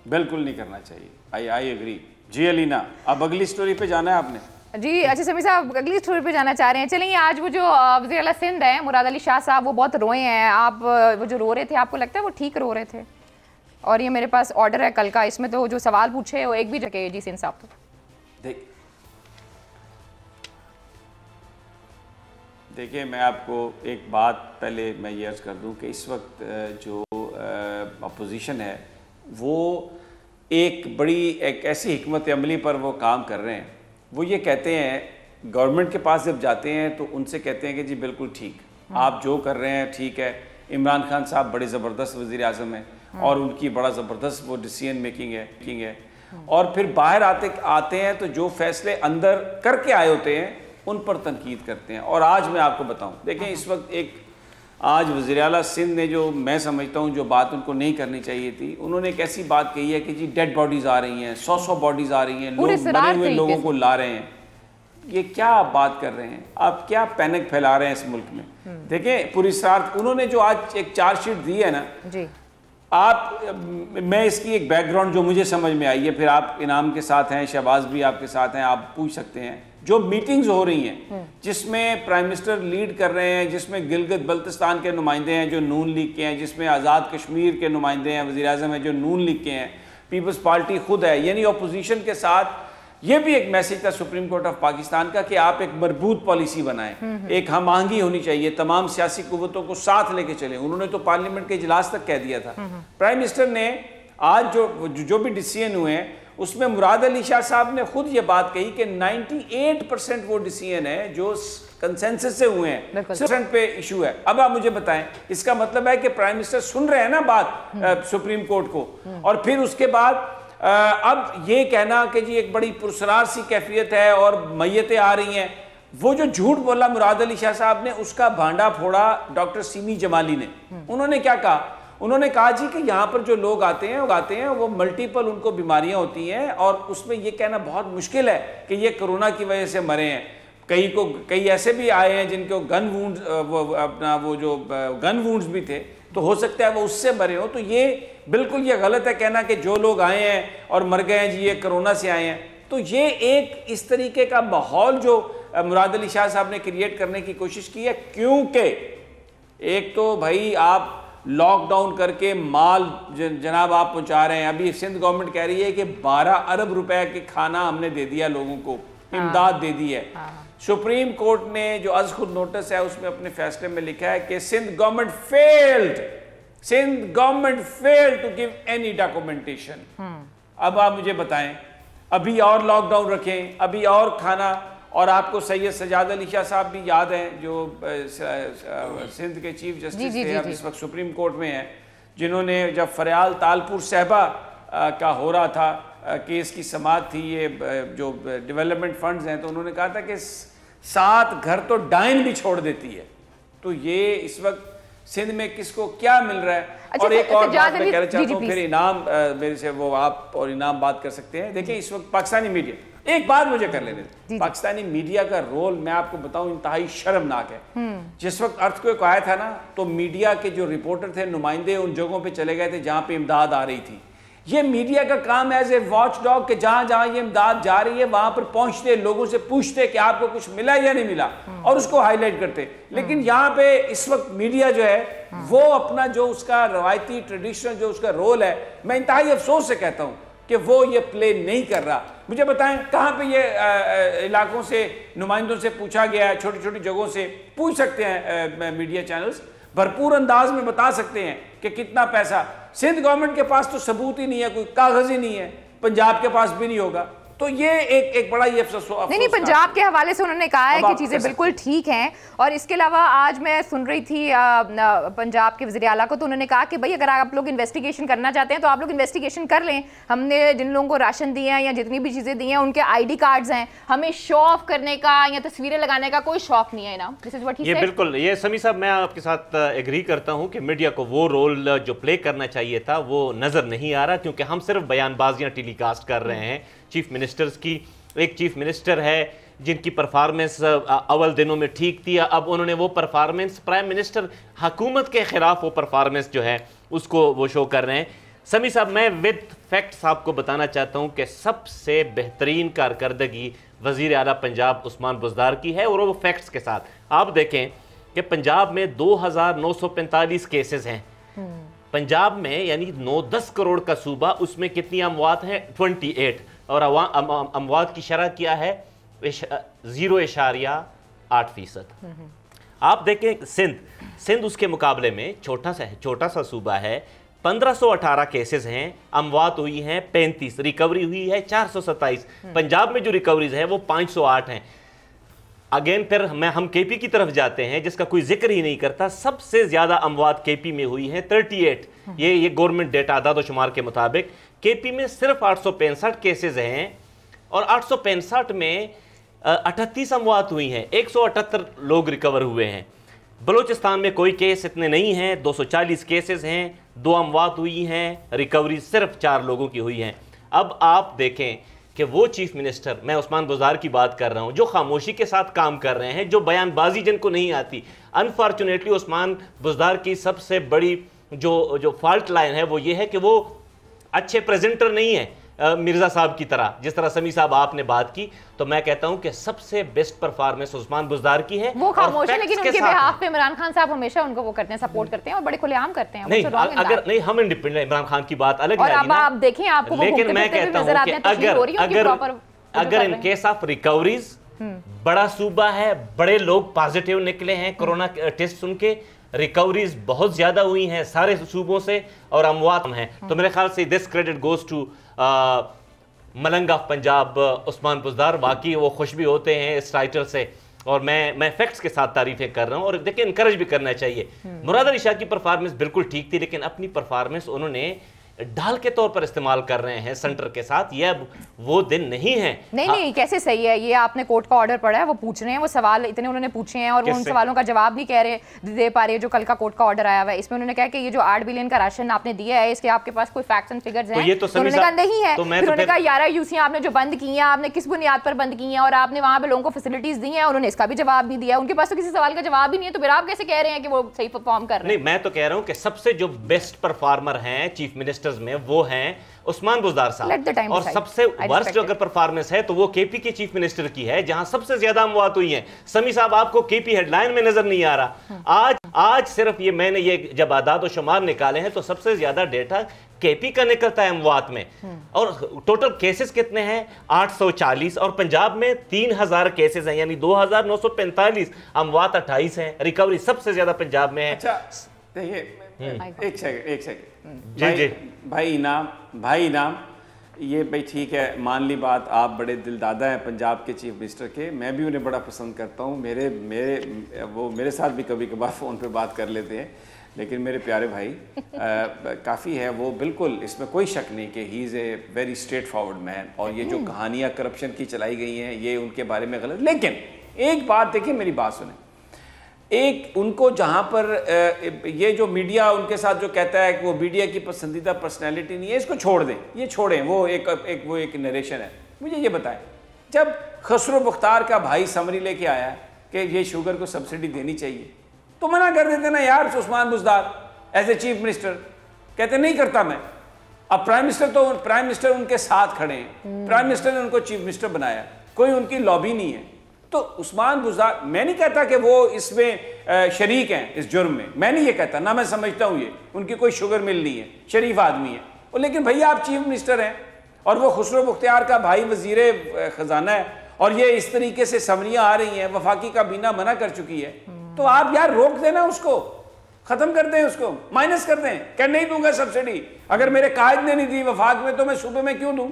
बिल्कुल नहीं करना चाहिए। I agree. जी अलीना, अब अगली स्टोरी पे जाना है आपने? जी अच्छा समी साहब, अगली स्टोरी पे जाना चाह रहे हैं। चलिए, आज वो जो वज़ीर आला सिंध हैं मुराद अली शाह साहब, वो बहुत रोए हैं। आप वो जो रो रहे थे, आपको लगता है वो ठीक रो रहे थे? और ये मेरे पास ऑर्डर है कल का, इसमें तो जो सवाल पूछे वो एक भी जगह जी सिंध साहब। तो देखिए, मैं आपको एक बात पहले मैं ये अर्ज़ कर दूं कि इस वक्त जो अपोजिशन है वो एक ऐसी हिकमत अमली पर वो काम कर रहे हैं। वो ये कहते हैं, गवर्नमेंट के पास जब जाते हैं तो उनसे कहते हैं कि जी बिल्कुल ठीक, आप जो कर रहे हैं ठीक है। इमरान खान साहब बड़े ज़बरदस्त वज़ीर आज़म हैं, और उनकी बड़ा ज़बरदस्त वो डिसीजन मेकिंग है। और फिर बाहर आते हैं तो जो फैसले अंदर करके आए होते हैं उन पर तनकीद करते हैं। और आज मैं आपको बताऊं, देखें, इस वक्त एक आज वज़ीर आला सिंध ने जो मैं समझता हूँ जो बात उनको नहीं करनी चाहिए थी, उन्होंने एक ऐसी बात कही है कि जी डेड बॉडीज़ आ रही हैं, 100 बॉडीज़ आ रही हैं, लोग मरे हुए लोगों को ला रहे हैं। ये क्या आप बात कर रहे हैं? आप क्या पैनिक फैला रहे हैं इस मुल्क में? देखें पुरस्कार उन्होंने जो आज एक चार्जशीट दी है ना जी, आप मैं इसकी एक बैकग्राउंड जो मुझे समझ में आई है, फिर आप इनाम के साथ हैं, शहबाज भी आपके साथ हैं, आप पूछ सकते हैं। जो मीटिंग्स हो रही हैं जिसमें प्राइम मिनिस्टर लीड कर रहे हैं, जिसमें गिलगित बल्तिस्तान के नुमाइंदे हैं जो नून लीग के हैं, जिसमें आज़ाद कश्मीर के नुमाइंदे हैं, वज़ीर आज़म हैं जो नून लीग के हैं, पीपल्स पार्टी खुद है, यानी अपोजिशन के साथ, ये भी एक मैसेज था सुप्रीम कोर्ट ऑफ पाकिस्तान का कि आप एक मजबूत पॉलिसी बनाएं, एक हम आहंगी होनी चाहिए, तमाम सियासी कुव्वतों को साथ लेके चलें। उन्होंने तो पार्लियामेंट के इजलास तक कह दिया था। प्राइम मिनिस्टर ने आज जो भी डिसीजन हुए हैं उसमें मुराद अली शाह साहब ने खुद ये बात कही कि 98% वो डिसीजन है जो कंसेंसस से हुए हैं, 6% पे इशू है। अब आप मुझे बताएं, इसका मतलब है कि प्राइम मिनिस्टर सुन रहे हैं ना बात सुप्रीम कोर्ट को, और फिर उसके बाद अब ये कहना कि जी एक बड़ी पुरसरार सी कैफियत है और मैयतें आ रही हैं, वो जो झूठ बोला मुराद अली शाह साहब ने, उसका भांडा फोड़ा डॉक्टर सीमी जमाली ने। उन्होंने क्या कहा? उन्होंने कहा जी कि यहाँ पर जो लोग आते हैं वो मल्टीपल उनको बीमारियां होती हैं, और उसमें ये कहना बहुत मुश्किल है कि ये कोरोना की वजह से मरे हैं। कई ऐसे भी आए हैं जिनको गन वूंड्स भी थे, तो हो सकता है वो उससे मरे हो। तो ये बिल्कुल ये गलत है कहना कि जो लोग आए हैं और मर गए हैं जी ये कोरोना से आए हैं। तो ये एक इस तरीके का माहौल जो मुराद अली शाह साहब ने क्रिएट करने की कोशिश की है, क्योंकि एक तो भाई आप लॉकडाउन करके माल जनाब आप पहुंचा रहे हैं। अभी सिंध गवर्नमेंट कह रही है कि 12 अरब रुपए के खाना हमने दे दिया लोगों को, इमदाद दे दी है। सुप्रीम कोर्ट ने जो अज खुद नोटिस है उसमें अपने फैसले में लिखा है कि Sindh government failed to give any documentation. अब आप मुझे बताएं, अभी और लॉकडाउन रखें, अभी और खाना, और आपको सैयद सजाद अली शाह साहब भी याद हैं जो सिंध के चीफ जस्टिस थे, अब इस वक्त सुप्रीम कोर्ट में हैं, जिन्होंने जब फरियाल तालपुर सहबा का हो रहा था केस की समाअत थी, ये जो डेवलपमेंट फंड्स हैं, तो उन्होंने कहा था कि 7 घर तो डायन भी छोड़ देती है। तो ये इस वक्त सिंध में किसको क्या मिल रहा है। अच्छा, और एक और बात मैं कहना चाहता हूँ, जी, फिर इनाम मेरे से वो आप और इनाम बात कर सकते हैं। देखिए इस वक्त पाकिस्तानी मीडिया, एक बात मुझे कर लेने दें, पाकिस्तानी मीडिया का रोल मैं आपको बताऊं इंतहाई शर्मनाक है। जिस वक्त अर्थक्वेक आया था ना, तो मीडिया के जो रिपोर्टर थे, नुमाइंदे उन जगहों पे चले गए थे जहां पे इमदाद आ रही थी। ये मीडिया का काम एज ए वॉच डॉग के जहां जहां ये इमदाद जा रही है वहां पर पहुंचते, लोगों से पूछते कि आपको कुछ मिला या नहीं मिला, और उसको हाईलाइट करते। लेकिन यहाँ पे इस वक्त मीडिया जो है वो अपना जो उसका रवायती ट्रेडिशनल जो उसका रोल है, मैं इंतहाई अफसोस से कहता हूँ कि वो ये प्ले नहीं कर रहा। मुझे बताएं कहाँ पे ये इलाकों से नुमाइंदों से पूछा गया है, छोटी छोटी जगहों से पूछ सकते हैं मीडिया चैनल्स, भरपूर अंदाज में बता सकते हैं कि कितना पैसा। सिंध गवर्नमेंट के पास तो सबूत ही नहीं है, कोई कागज ही नहीं है, पंजाब के पास भी नहीं होगा। तो ये एक बड़ा ये अफसोस नहीं, पंजाब के हवाले से उन्होंने कहा है कि चीज़ें बिल्कुल ठीक हैं। और इसके अलावा आज मैं सुन रही थी पंजाब के वज़ीर आला को, तो उन्होंने कहा कि भाई अगर आप लोग इन्वेस्टिगेशन करना चाहते हैं तो आप लोग इन्वेस्टिगेशन कर लें। हमने जिन लोगों को राशन दिए हैं या जितनी भी चीज़ें दी हैं उनके ID कार्ड्स हैं, हमें शो ऑफ करने का या तस्वीरें लगाने का कोई शौक नहीं है ना। This is what he said. ये बिल्कुल, ये समी साहब मैं आपके साथ एग्री करता हूँ कि मीडिया को वो रोल जो प्ले करना चाहिए था वो नज़र नहीं आ रहा, क्योंकि हम सिर्फ बयानबाजियाँ टेलीकास्ट कर रहे हैं चीफ मिनिस्टर्स की। एक चीफ मिनिस्टर है जिनकी परफॉर्मेंस अव्वल दिनों में ठीक थी, अब उन्होंने वो परफॉर्मेंस प्राइम मिनिस्टर हुकूमत के खिलाफ वो परफॉर्मेंस जो है उसको वो शो कर रहे हैं। समी साहब मैं विद फैक्ट्स आपको बताना चाहता हूँ कि सबसे बेहतरीन कारकर्दगी वज़ीर आला पंजाब उस्मान बुज़दार की है, और वो फैक्ट्स के साथ। आप देखें कि पंजाब में 2945 केसेस हैं। पंजाब में यानी 9-10 करोड़ का सूबा, उसमें कितनी अमवात हैं? 28, और अमवात की शरह क्या है? 0.8%। आप देखें सिंध उसके मुकाबले में छोटा सा सूबा है, 1518 केसेस हैं, अमवात हुई हैं 35, रिकवरी हुई है 427। पंजाब में जो रिकवरीज है वो 508 हैं। अगेन फिर हम केपी की तरफ जाते हैं जिसका कोई जिक्र ही नहीं करता, सबसे ज्यादा अमवात केपी में हुई है 38। ये गवर्नमेंट डेटा आदाद और शुमार के मुताबिक केपी में सिर्फ 865 केसेस हैं, और 865 में 38 अमवात हुई हैं, 178 लोग रिकवर हुए हैं। बलूचिस्तान में कोई केस इतने नहीं हैं, 240 केसेस हैं, 2 अमवात हुई हैं, रिकवरी सिर्फ 4 लोगों की हुई हैं। अब आप देखें कि वो चीफ मिनिस्टर, मैं उस्मान बुज़दार की बात कर रहा हूँ, जो खामोशी के साथ काम कर रहे हैं, जो बयानबाजी जिनको नहीं आती। अनफॉर्चुनेटली उस्मान बुज़दार की सबसे बड़ी जो फॉल्ट लाइन है वो ये है कि वो अच्छे प्रेजेंटर नहीं है मिर्ज़ा साहब की तरह। जिस तरह समी साहब आपने बात की, तो मैं कहता हूं कि सबसे बेस्ट परफॉर्मेंस उस्मान बुज़दार की है। वो खामोश है, लेकिन उनके बिहाफ पे इमरान खान साहब हमेशा उनको वो करते हैं, सपोर्ट करते हैं और बड़े खुलेआम करते हैं। नहीं, अगर नहीं, हम इंडिपेंडेंट, इमरान खान की बात अलग है, और अब आप देखें आपको वो लेकिन मैं कहता हूं कि अगर इन केस ऑफ रिकवरीज, बड़ा सूबा है, बड़े लोग पॉजिटिव निकले हैं कोरोना टेस्ट उनके, रिकवरीज बहुत ज्यादा हुई हैं सारे सूबों से, और अमवात हैं, तो मेरे ख्याल से this credit goes to Malang of Punjab Usman Buzdar. बाकी वो खुश भी होते हैं इस टाइटल से, और मैं फैक्ट्स के साथ तारीफें कर रहा हूँ, और देखिए इनकरेज भी करना चाहिए। मुराद अली शाह की परफॉर्मेंस बिल्कुल ठीक थी, लेकिन अपनी परफॉर्मेंस उन्होंने ढाल के तौर पर इस्तेमाल कर रहे हैं सेंटर के साथ। ये अब वो दिन नहीं है। नहीं, कैसे सही है? ये आपने कोर्ट का ऑर्डर पढ़ा है, वो पूछ रहे हैं, वो सवाल इतने उन्होंने पूछे हैं और वो उन सवालों का जवाब नहीं कह रहे दे पा रहे। जो कल का कोर्ट का ऑर्डर आया हुआ है, इसमें उन्होंने कहा कि ये जो 8 बिलियन का राशन आपने दिया है, इसके आपके पास कोई फैक्ट्स एंड फिगर्स हैं? ये तो उन्होंने कहा नहीं है। उन्होंने कहा 11 यूसियां आपने जो बंद की हैं, आपने किस बुनियाद पर बंद की हैं, और आपने वहां पे लोगों को फैसिलिटीज दी हैं, उन्होंने इसका भी जवाब नहीं दिया। उनके पास तो किसी सवाल का जवाब ही नहीं है, तो फिर आप कैसे कह रहे हैं कि वो सही परफॉर्म कर रहे हैं? नहीं, मैं तो कह रहा हूं कि सबसे जो बेस्ट परफॉर्मर हैं चीफ मिनिस्टर्स में वो हैं उस्मान बुज़दार साहब, और सबसे वर्स्ट जो अगर परफॉर्मेंस है तो वो केपी के चीफ मिनिस्टर की है, जहां सबसे ज्यादा अमवात हुई हैं। समी साहब, आपको केपी हेडलाइन में नजर नहीं आ रहा। आज सिर्फ ये मैंने ये जब आदाद और शुमार निकाले हैं तो सबसे ज्यादा डेटा केपी का निकलता है अमवात में, और टोटल केसेस कितने हैं? 840, और पंजाब में 3000 केसेस हैं, यानी 2945, अमवात 28 हैं, रिकवरी सबसे ज्यादा पंजाब में है। अच्छा देखिए, एक सेकंड जी भाई इनाम, ये भाई ठीक है, मान ली बात, आप बड़े दिलदादा हैं पंजाब के चीफ मिनिस्टर के, मैं भी उन्हें बड़ा पसंद करता हूँ, वो मेरे साथ भी कभी कभार फ़ोन पे बात कर लेते हैं, लेकिन मेरे प्यारे भाई काफ़ी है वो, बिल्कुल इसमें कोई शक नहीं कि he is a very straight forward man, और ये जो कहानियाँ करप्शन की चलाई गई हैं ये उनके बारे में गलत। लेकिन एक बात देखिए, मेरी बात सुने, एक उनको जहाँ पर ये जो मीडिया उनके साथ जो कहता है कि वो मीडिया की पसंदीदा पर्सनैलिटी नहीं है, इसको छोड़ दें, ये छोड़ें, वो एक नरेशन है। मुझे ये बताएं, जब खसरो मुख्तार का भाई समरी लेके आया कि ये शुगर को सब्सिडी देनी चाहिए, तो मना कर देते ना यार Usman Buzdar as a chief minister, कहते नहीं करता मैं। अब प्राइम मिनिस्टर उनके साथ खड़े हैं, प्राइम मिनिस्टर ने उनको चीफ मिनिस्टर बनाया, कोई उनकी लॉबी नहीं है। तो उस्मान बुज़दार, मैं नहीं कहता कि वो इसमें शरीक हैं इस जुर्म में, मैं नहीं ये कहता, ना मैं समझता हूँ ये उनकी कोई शुगर मिल नहीं है, शरीफ आदमी है, और लेकिन भैया आप चीफ मिनिस्टर हैं और वो खुसरो मुख्तियार का भाई वजीर खजाना है, और ये इस तरीके से समरियाँ आ रही हैं, वफाकी काबीना मना कर चुकी है, तो आप यार रोक देना, उसको खत्म कर दें, उसको माइनस कर दें, क्या नहीं दूंगा सब्सिडी, अगर मेरे कायद ने नहीं दी वफाक में तो मैं सूबे में क्यों दूं?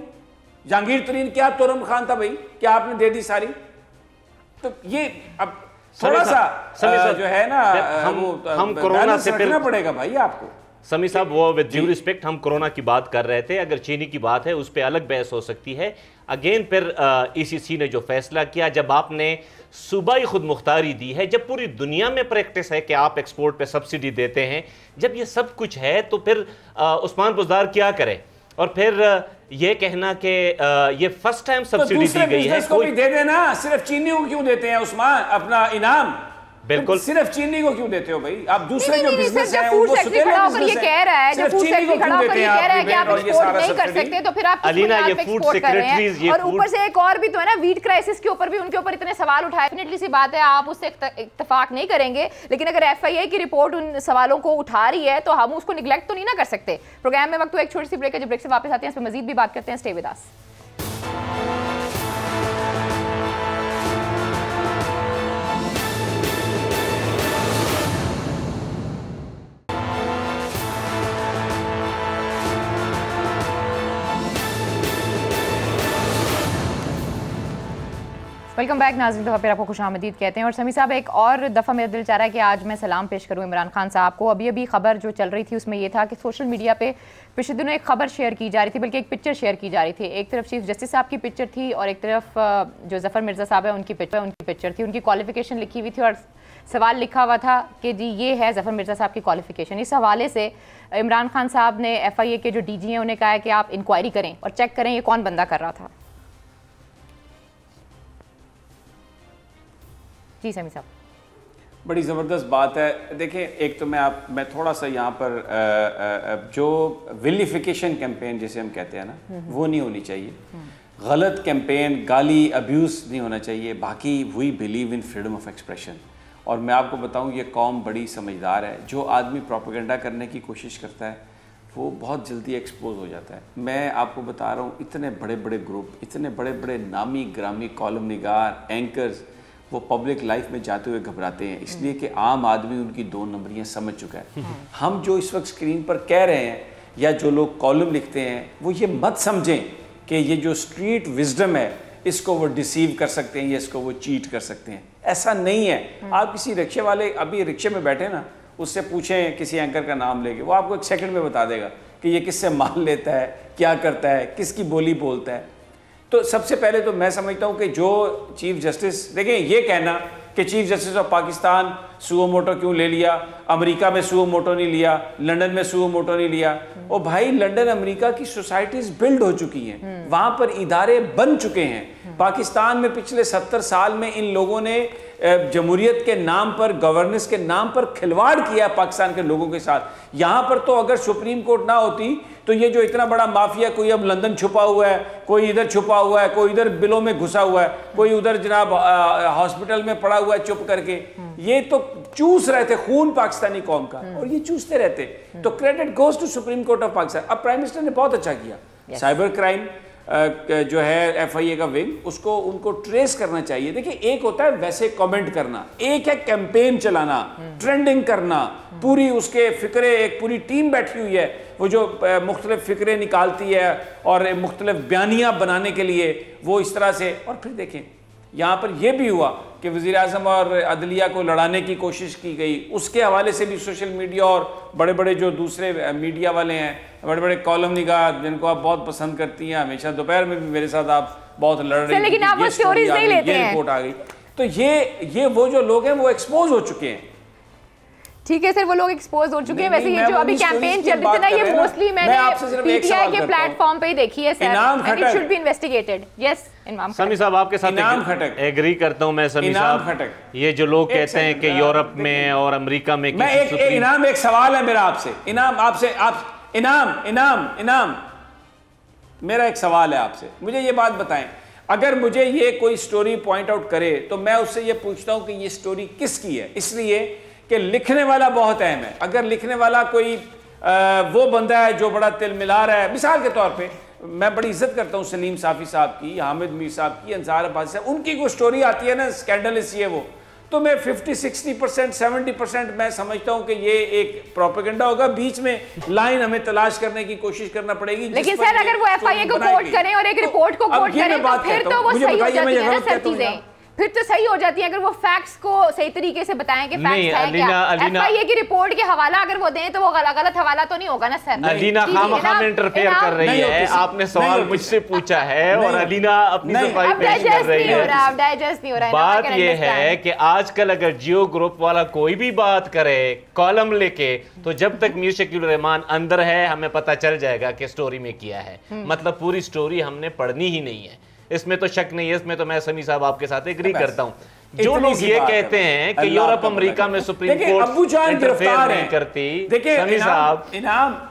जहांगीर तरीन क्या तुरम खान था भाई, क्या आपने दे दी सारी? तो ये अब थोड़ा सा जो है ना, हम कोरोना से रखना पड़ेगा भाई आपको। समी साहब, वो विद ड्यू रिस्पेक्ट, हम कोरोना की बात कर रहे थे, अगर चीनी की बात है उस पर अलग बहस हो सकती है। अगेन फिर ईसीसी ने जो फैसला किया, जब आपने सूबाई खुद मुख्तारी दी है, जब पूरी दुनिया में प्रैक्टिस है कि आप एक्सपोर्ट पे सब्सिडी देते हैं, जब ये सब कुछ है तो फिर उस्मान बुज़दार क्या करे? और फिर ये कहना कि ये फर्स्ट टाइम सब्सिडी दी गई है, को भी दे देना, सिर्फ चीनी को क्यों देते हैं उस्मान अपना इनाम? बिल्कुल, सिर्फ चीनी को क्यों देते हो भाई? आप दूसरे जो बिजनेस है वो खड़ा होकर ये कह रहा है, जब फूड सेक्रेटरी खड़ा होकर ये कह रहा है कि आप एक्सपोर्ट नहीं कर सकते, तो फिर आप अलीना ये फूड सेक्रेटरीज, और ऊपर से एक और भी तो है ना, वीट क्राइसिस के ऊपर भी उनके ऊपर इतने सवाल उठाए। डेफिनेटली सी बात है, आप उससे इत्तेफाक नहीं करेंगे, लेकिन अगर FIA की रिपोर्ट उन सवालों को उठा रही है तो हम उसको निगलेक्ट तो नहीं ना कर सकते। प्रोग्राम में वक्त एक छोटी सी ब्रेक है, जब ब्रेक से वापस आते हैं इस पर मजीद भी बात करते हैं। Stay with us. Welcome back नाज़रीन, तो फिर आपको खुशामदीद कहते हैं। और समी साहब, एक और दफ़ा मेरा दिल चाह रहा है कि आज मैं सलाम पेश करूं इमरान खान साहब को। अभी खबर जो चल रही थी उसमें यह था कि सोशल मीडिया पे पिछले दिनों एक खबर शेयर की जा रही थी, बल्कि एक पिक्चर शेयर की जा रही थी। एक तरफ चीफ जस्टिस साहब की पिक्चर थी और एक तरफ जो ज़फ़र मिर्ज़ा साहब है उनकी पिक्चर थी, उनकी क्वालिफिकेशन लिखी हुई थी और सवाल लिखा हुआ था कि जी ये है ज़फ़र मिर्ज़ा साहब की क्वालिफ़िकेशन। इस हवाले से इमरान खान साहब ने FIA के जो DG हैं उन्हें कहा है कि आप इंक्वायरी करें और चेक करें ये कौन बंदा कर रहा था। जी समी साहब, बड़ी ज़बरदस्त बात है। देखिए, एक तो मैं थोड़ा सा यहाँ पर जो विलिफिकेशन कैंपेन जिसे हम कहते हैं ना, वो नहीं होनी चाहिए। गलत कैंपेन, गाली, अब्यूज़ नहीं होना चाहिए। बाकी we believe in freedom of expression, और मैं आपको बताऊँ ये कौम बड़ी समझदार है। जो आदमी प्रोपेगेंडा करने की कोशिश करता है वो बहुत जल्दी एक्सपोज हो जाता है। मैं आपको बता रहा हूँ, इतने बड़े बड़े ग्रुप, इतने बड़े बड़े नामी ग्रामी कॉलम निगार, एंकर्स, वो पब्लिक लाइफ में जाते हुए घबराते हैं, इसलिए कि आम आदमी उनकी 2 नंबरियाँ समझ चुका है। हम जो इस वक्त स्क्रीन पर कह रहे हैं या जो लोग कॉलम लिखते हैं, वो ये मत समझें कि ये जो स्ट्रीट विजडम है इसको वो डिसीव कर सकते हैं या इसको वो चीट कर सकते हैं। ऐसा नहीं है। आप किसी रिक्शे वाले, अभी रिक्शे में बैठे ना, उससे पूछें किसी एंकर का नाम लेके, वो आपको 1 सेकंड में बता देगा कि ये किससे माल लेता है, क्या करता है, किसकी बोली बोलता है। तो सबसे पहले तो मैं समझता हूँ कि जो चीफ जस्टिस, देखें, ये कहना कि chief justice of Pakistan suo motu क्यों ले लिया, अमेरिका में सुओ मोटो नहीं लिया, लंदन में सुओ मोटो नहीं लिया। ओ भाई, लंदन अमेरिका की सोसाइटीज बिल्ड हो चुकी हैं, वहाँ पर इदारे बन चुके हैं। पाकिस्तान में पिछले 70 साल में इन लोगों ने जमहूरियत के नाम पर, गवर्नेंस के नाम पर खिलवाड़ किया पाकिस्तान के लोगों के साथ। यहाँ पर तो अगर सुप्रीम कोर्ट ना होती तो ये जो इतना बड़ा माफिया, कोई अब लंदन छुपा हुआ है, कोई इधर छुपा हुआ है, कोई इधर बिलों में घुसा हुआ है, कोई उधर जनाब हॉस्पिटल में पड़ा हुआ है चुप करके, ये तो चूस रहे थे खून पाकिस्तानी कौम का, और ये चूसते रहते। तो credit goes to supreme court of Pakistan. अब प्राइम मिनिस्टर ने बहुत अच्छा किया। साइबर क्राइम जो है FIA का विंग, उसको उनको ट्रेस करना चाहिए। देखिए, एक होता है वैसे कमेंट करना, एक है कैंपेन चलाना, ट्रेंडिंग करना, पूरी उसके फिक्रे, एक पूरी टीम बैठी हुई है वो जो मुख्तलिफ फिक्रे निकालती है और मुख्तलिफ बयानियाँ बनाने के लिए वो इस तरह से। और फिर देखें, यहाँ पर यह भी हुआ कि वज़ीर आज़म और अदलिया को लड़ाने की कोशिश की गई, उसके हवाले से भी सोशल मीडिया और बड़े बड़े जो दूसरे मीडिया वाले हैं, बड़े बड़े कॉलम निगार जिनको आप बहुत पसंद करती हैं, हमेशा दोपहर में भी मेरे साथ आप बहुत लड़ रही हैं, लेकिन आप वो स्टोरीज नहीं लेते हैं। रिपोर्ट आ गई, तो ये वो जो लोग हैं वो एक्सपोज हो चुके हैं। ठीक है सर, वो लोग एक्सपोज हो चुके हैं। वैसे ये जो अभी कैंपेन चल रही थी ना, ये मोस्टली मैंने PTI के प्लेटफॉर्म पे ही देखी है sir, and it should be investigated. Yes इमाम समी साहब, आपके साथ एग्री करता हूं मैं। समी साहब, ये जो लोग कहते हैं कि यूरोप में और अमेरिका में, मैं एक सवाल है मेरा आपसे, इनाम, मेरा एक सवाल है आपसे, मुझे ये बात बताएं, अगर मुझे ये कोई स्टोरी पॉइंट आउट करे तो मैं उससे ये पूछता हूं कि ये स्टोरी किसकी है, इसलिए कि लिखने वाला बहुत अहम है। अगर लिखने वाला कोई वो बंदा है जो बड़ा तिल मिला रहा है, मिसाल के तौर पे मैं बड़ी इज्जत करता हूँ सलीम साफ़ी साहब की, हामिद मीर साहब की, अंसार अब्बासी साहब, उनकी कोई स्टोरी आती है ना स्कैंडलस ये वो, तो मैं 50-60% 70% मैं समझता हूँ कि ये एक प्रोपेगेंडा होगा। बीच में लाइन हमें तलाश करने की कोशिश करना पड़ेगी। लेकिन सर, अगर वो FIA को कोट करें और एक रिपोर्ट को कोट करें तो फिर तो वो सही हो जाती है ना सर, चीजें फिर तो सही हो जाती है अगर वो फैक्ट्स को सही तरीके से बताएं कि फैक्ट्स है क्या। FIA की रिपोर्ट के हवाला अगर वो दें तो वो गलत हवाला तो नहीं होगा ना सर। अलीना खामखा में इंटरफेयर कर रही है। आपने सवाल मुझसे पूछा है और अलीना अपनी सफाई पेश कर रही है। डाइजेस्ट नहीं हो रहा है। बात ये है कि आजकल अगर जियो ग्रुप वाला कोई भी बात करे कॉलम लेके, तो जब तक मीर शकील रहमान अंदर है हमें पता चल जाएगा कि स्टोरी में किया है, मतलब पूरी स्टोरी हमने पढ़नी ही नहीं है, इसमें तो शक नहीं है। इसमें तो मैं समी साहब आपके साथ एग्री करता हूं। जो लोग ये कहते हैं कि यूरोप अमेरिका में सुप्रीम कोर्ट इंटरफेयर नहीं करती, समी साहब,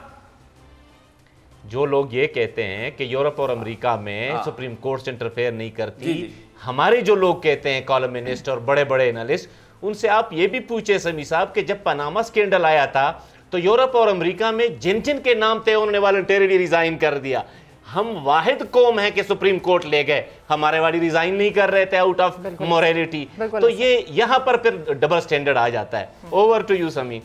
जो लोग ये कहते हैं कि यूरोप और अमेरिका में सुप्रीम कोर्ट इंटरफेयर नहीं करती, हमारे जो लोग कहते हैं कॉलमिनिस्ट और बड़े बड़े एनालिस्ट, उनसे आप ये भी पूछे समी साहब कि जब पनामा स्कैंडल आया था तो यूरोप और अमेरिका में जिन जिन के नाम थे उन्होंने वॉलंटरीली रिजाइन कर दिया। हम वाहिद कौम है कि सुप्रीम कोर्ट ले गए, हमारे वाली रिजाइन नहीं कर रहे थे आउट ऑफ मोरालिटी। तो ये यहां पर फिर डबल स्टैंडर्ड आ जाता है। ओवर टू यू समी।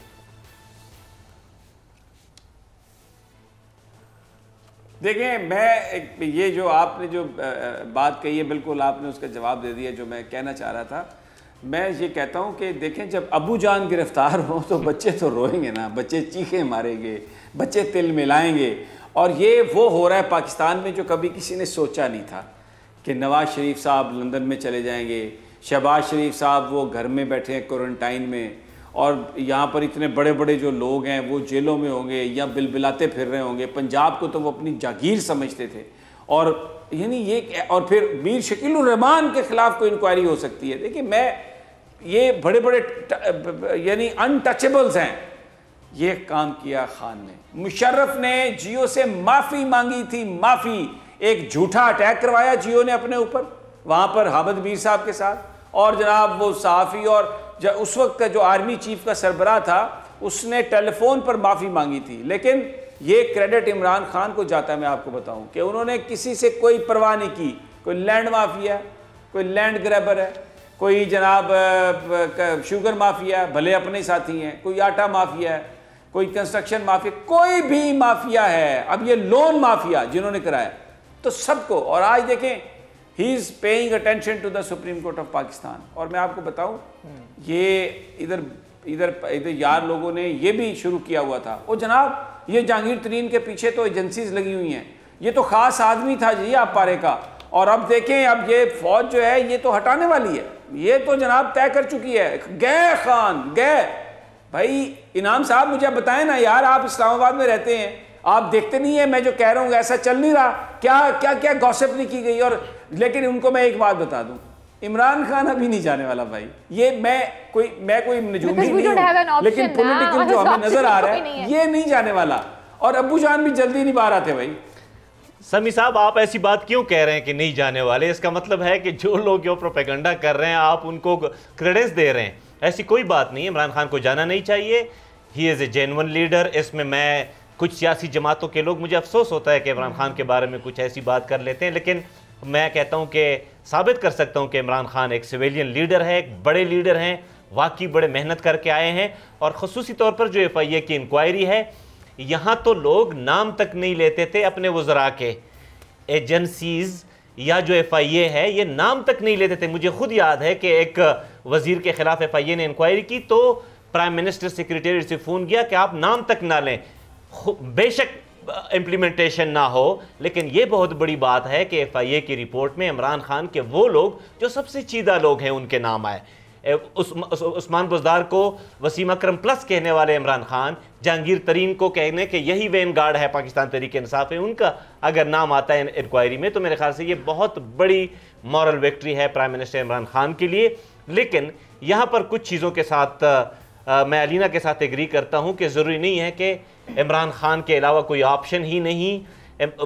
देखिए, मैं ये जो आपने जो बात कही है बिल्कुल आपने उसका जवाब दे दिया जो मैं कहना चाह रहा था। मैं ये कहता हूं कि देखें, जब अबू जान गिरफ्तार हो तो बच्चे तो रोएंगे ना, बच्चे चीखें मारेंगे, बच्चे तिल मिलाएंगे। और ये वो हो रहा है पाकिस्तान में जो कभी किसी ने सोचा नहीं था कि नवाज शरीफ साहब लंदन में चले जाएंगे, शहबाज शरीफ साहब वो घर में बैठे हैं क्वारंटाइन में, और यहाँ पर इतने बड़े बड़े जो लोग हैं वो जेलों में होंगे या बिलबिलाते फिर रहे होंगे। पंजाब को तो वो अपनी जागीर समझते थे। और यानी ये, और फिर मीर शकीलुर रहमान के खिलाफ कोई इंक्वायरी हो सकती है। देखिए मैं, ये बड़े बड़े यानी अनटचेबल्स हैं, ये काम किया खान ने। मुशर्रफ ने जियो से माफ़ी मांगी थी, माफ़ी। एक झूठा अटैक करवाया जियो ने अपने ऊपर, वहाँ पर हामिद मीर साहब के साथ, और जनाब वो सहाफ़ी और उस वक्त का जो आर्मी चीफ का सरबराह था उसने टेलीफोन पर माफ़ी मांगी थी। लेकिन ये क्रेडिट इमरान खान को जाता है। मैं आपको बताऊं कि उन्होंने किसी से कोई परवाह नहीं की। कोई लैंड माफिया है, कोई लैंड ग्रैबर है, कोई जनाब शुगर माफिया है, भले अपने साथी हैं, कोई आटा माफिया है, कोई कंस्ट्रक्शन माफिया, कोई भी माफिया है। अब ये लोन माफिया जिन्होंने कराया, तो सबको। और आज देखें, he is paying attention to the supreme court of Pakistan. और मैं आपको बताऊं, ये इधर इधर इधर यार लोगों ने ये भी शुरू किया हुआ था। वो जनाब, ये जहांगीर तरीन के पीछे तो एजेंसीज लगी हुई हैं। ये तो खास आदमी था जी आप पारे का। और अब देखें, अब ये फौज जो है ये तो हटाने वाली है। ये तो जनाब तय कर चुकी है। गए खान गए। भाई इनाम साहब, मुझे बताएं ना यार, आप इस्लामाबाद में रहते हैं, आप देखते नहीं है मैं जो कह रहा हूँ ऐसा चल नहीं रहा? क्या क्या क्या गॉसिप नहीं की गई? और लेकिन उनको मैं एक बात बता दूं, इमरान खान अभी नहीं जाने वाला भाई। ये मैं कोई नजूमी नहीं हूं, लेकिन पॉलिटिकल जो हमें नजर आ रहा है ये नहीं जाने वाला। और अब्बू जान भी जल्दी नहीं बाहर आते भाई। समी साहब, आप ऐसी बात क्यों कह रहे हैं कि नहीं जाने वाले? इसका मतलब है कि जो लोग जो प्रोपेगेंडा कर रहे हैं आप उनको क्रेडिट्स दे रहे हैं। ऐसी कोई बात नहीं है, इमरान खान को जाना नहीं चाहिए। He is a genuine leader. इसमें मैं कुछ सियासी जमातों के लोग, मुझे अफसोस होता है कि इमरान खान के बारे में कुछ ऐसी बात कर लेते हैं, लेकिन मैं कहता हूं कि साबित कर सकता हूं कि इमरान खान एक सिविलियन लीडर है, एक बड़े लीडर हैं, वाकई बड़े मेहनत करके आए हैं। और ख़ुसूसी तौर पर जो FIA की इंक्वायरी है, यहाँ तो लोग नाम तक नहीं लेते थे अपने वज़रा के। एजेंसीज़ या जो FIA है ये नाम तक नहीं लेते थे। मुझे खुद याद है कि एक वज़ीर के ख़िलाफ़ FIA ने इंक्वायरी की तो प्राइम मिनिस्टर सेक्रेटरी से फ़ोन किया कि आप नाम तक ना लें। बेशक इम्प्लीमेंटेशन ना हो, लेकिन ये बहुत बड़ी बात है कि FIA की रिपोर्ट में इमरान खान के वो लोग जो सबसे चीदा लोग हैं उनके नाम आए। उस्मान बुज़दार को वसीम अकरम प्लस कहने वाले इमरान खान, जहांगीर तरीन को कहने कि यही वेन गार्ड है पाकिस्तान तहरीक इंसाफ है, उनका अगर नाम आता है इंक्वायरी में तो मेरे ख्याल से ये बहुत बड़ी मॉरल विक्ट्री है प्राइम मिनिस्टर इमरान खान के लिए। लेकिन यहाँ पर कुछ चीज़ों के साथ मैं अलीना के साथ एग्री करता हूँ कि ज़रूरी नहीं है कि इमरान खान के अलावा कोई ऑप्शन ही नहीं।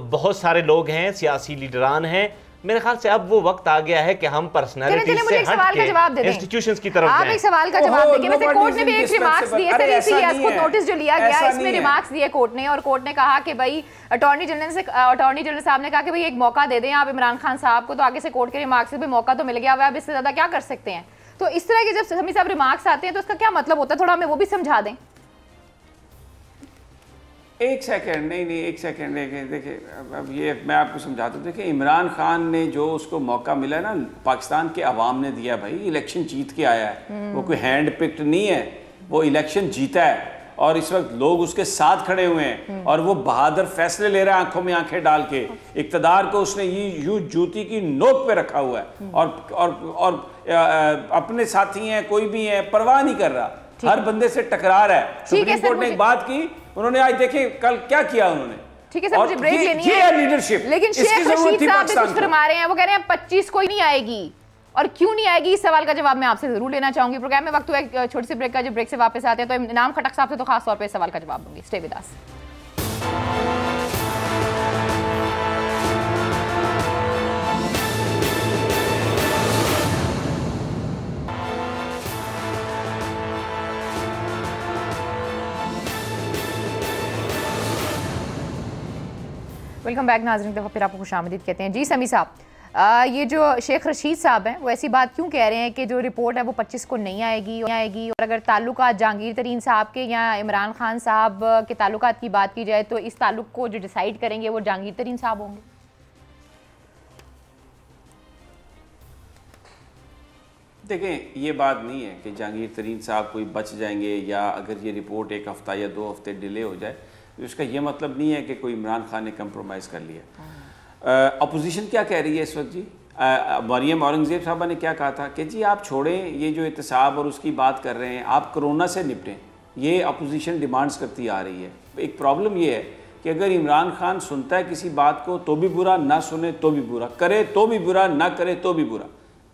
बहुत सारे लोग हैं, सियासी लीडरान हैं। मेरे ख्याल से अब वो वक्त आ गया है कि हम पर्सनालिटी से हट के इंस्टीट्यूशंस की तरफ जाएं। आप एक सवाल का जवाब देंगे। वैसे कोर्ट ने भी एक रिमार्क्स दिए थे, इसीलिए इसको नोटिस जो लिया गया इसमें रिमार्क्स दिए कोर्ट ने, और कोर्ट ने कहा कि भाई अटॉर्नी जनरल साहब ने कहा कि भाई एक मौका दे दें आप इमरान खान साहब को, तो आगे से कोर्ट के रिमार्क्स से भी मौका तो मिल गया हुआ है, अब इससे ज्यादा क्या कर सकते हैं। तो इस तरह के जब समी साहब रिमार्क्स आते हैं तो उसका क्या मतलब होता है, थोड़ा हमें वो भी समझा दें। एक सेकंड, नहीं एक सेकंड, देखिए अब ये मैं आपको समझाता हूँ। देखिए इमरान खान ने जो उसको मौका मिला है ना, पाकिस्तान के अवाम ने दिया भाई। इलेक्शन जीत के आया है, वो कोई हैंड पिक्ड नहीं है, वो इलेक्शन जीता है और इस वक्त लोग उसके साथ खड़े हुए हैं और वो बहादुर फैसले ले रहा है आंखों में आंखें डाल के। इक़्तिदार को उसने ये यूं जूती की नोक पे रखा हुआ है और अपने साथी हैं, कोई भी है, परवाह नहीं कर रहा, हर बंदे से टकरा रहा है। सुप्रीम कोर्ट ने एक बात की, उन्होंने आज देखे कल क्या किया उन्होंने। ठीक है सर, मुझे ब्रेक लेनी है, लीडरशिप। लेकिन शेख रशीद साहब भी कुछ फरमा रहे हैं, वो कह रहे हैं 25 कोई नहीं आएगी, और क्यों नहीं आएगी इस सवाल का जवाब मैं आपसे जरूर लेना चाहूंगी। प्रोग्राम में वक्त हुआ एक छोटी सी ब्रेक का, जब ब्रेक से वापस आते हैं तो इनाम खटक साहब से तो खास तौर पे इस सवाल का जवाब दूंगी। Stay with us. Welcome back नाज़रीन, दफ़ा फिर आपको खुशामदीद कहते हैं। जी समी साहब, ये जो शेख रशीद साहब हैं वो ऐसी बात क्यों कह रहे हैं कि जो रिपोर्ट है वो 25 को नहीं आएगी, और अगर ताल्लुकात जहांगीर तरीन साहब के या इमरान खान साहब के ताल्लुकात की बात की जाए तो इस ताल्लुक को जो डिसाइड करेंगे वो जहांगीर तरीन साहब होंगे? देखें, ये बात नहीं है कि जहांगीर तरीन साहब कोई बच जाएंगे, या अगर ये रिपोर्ट 1 हफ्ता या 2 हफ्ते डिले हो जाए तो इसका ये मतलब नहीं है कि कोई इमरान खान ने कंप्रोमाइज़ कर लिया। अपोजिशन क्या कह रही है इस वक्त जी? मरियम औरंगज़ेब साहबा ने क्या कहा था कि जी आप छोड़ें ये जो एहतसाब और उसकी बात कर रहे हैं, आप कोरोना से निपटें, ये अपोजिशन डिमांड्स करती आ रही है। एक प्रॉब्लम ये है कि अगर इमरान खान सुनता है किसी बात को तो भी बुरा, ना सुने तो भी बुरा, करे तो भी बुरा, ना करे तो भी बुरा।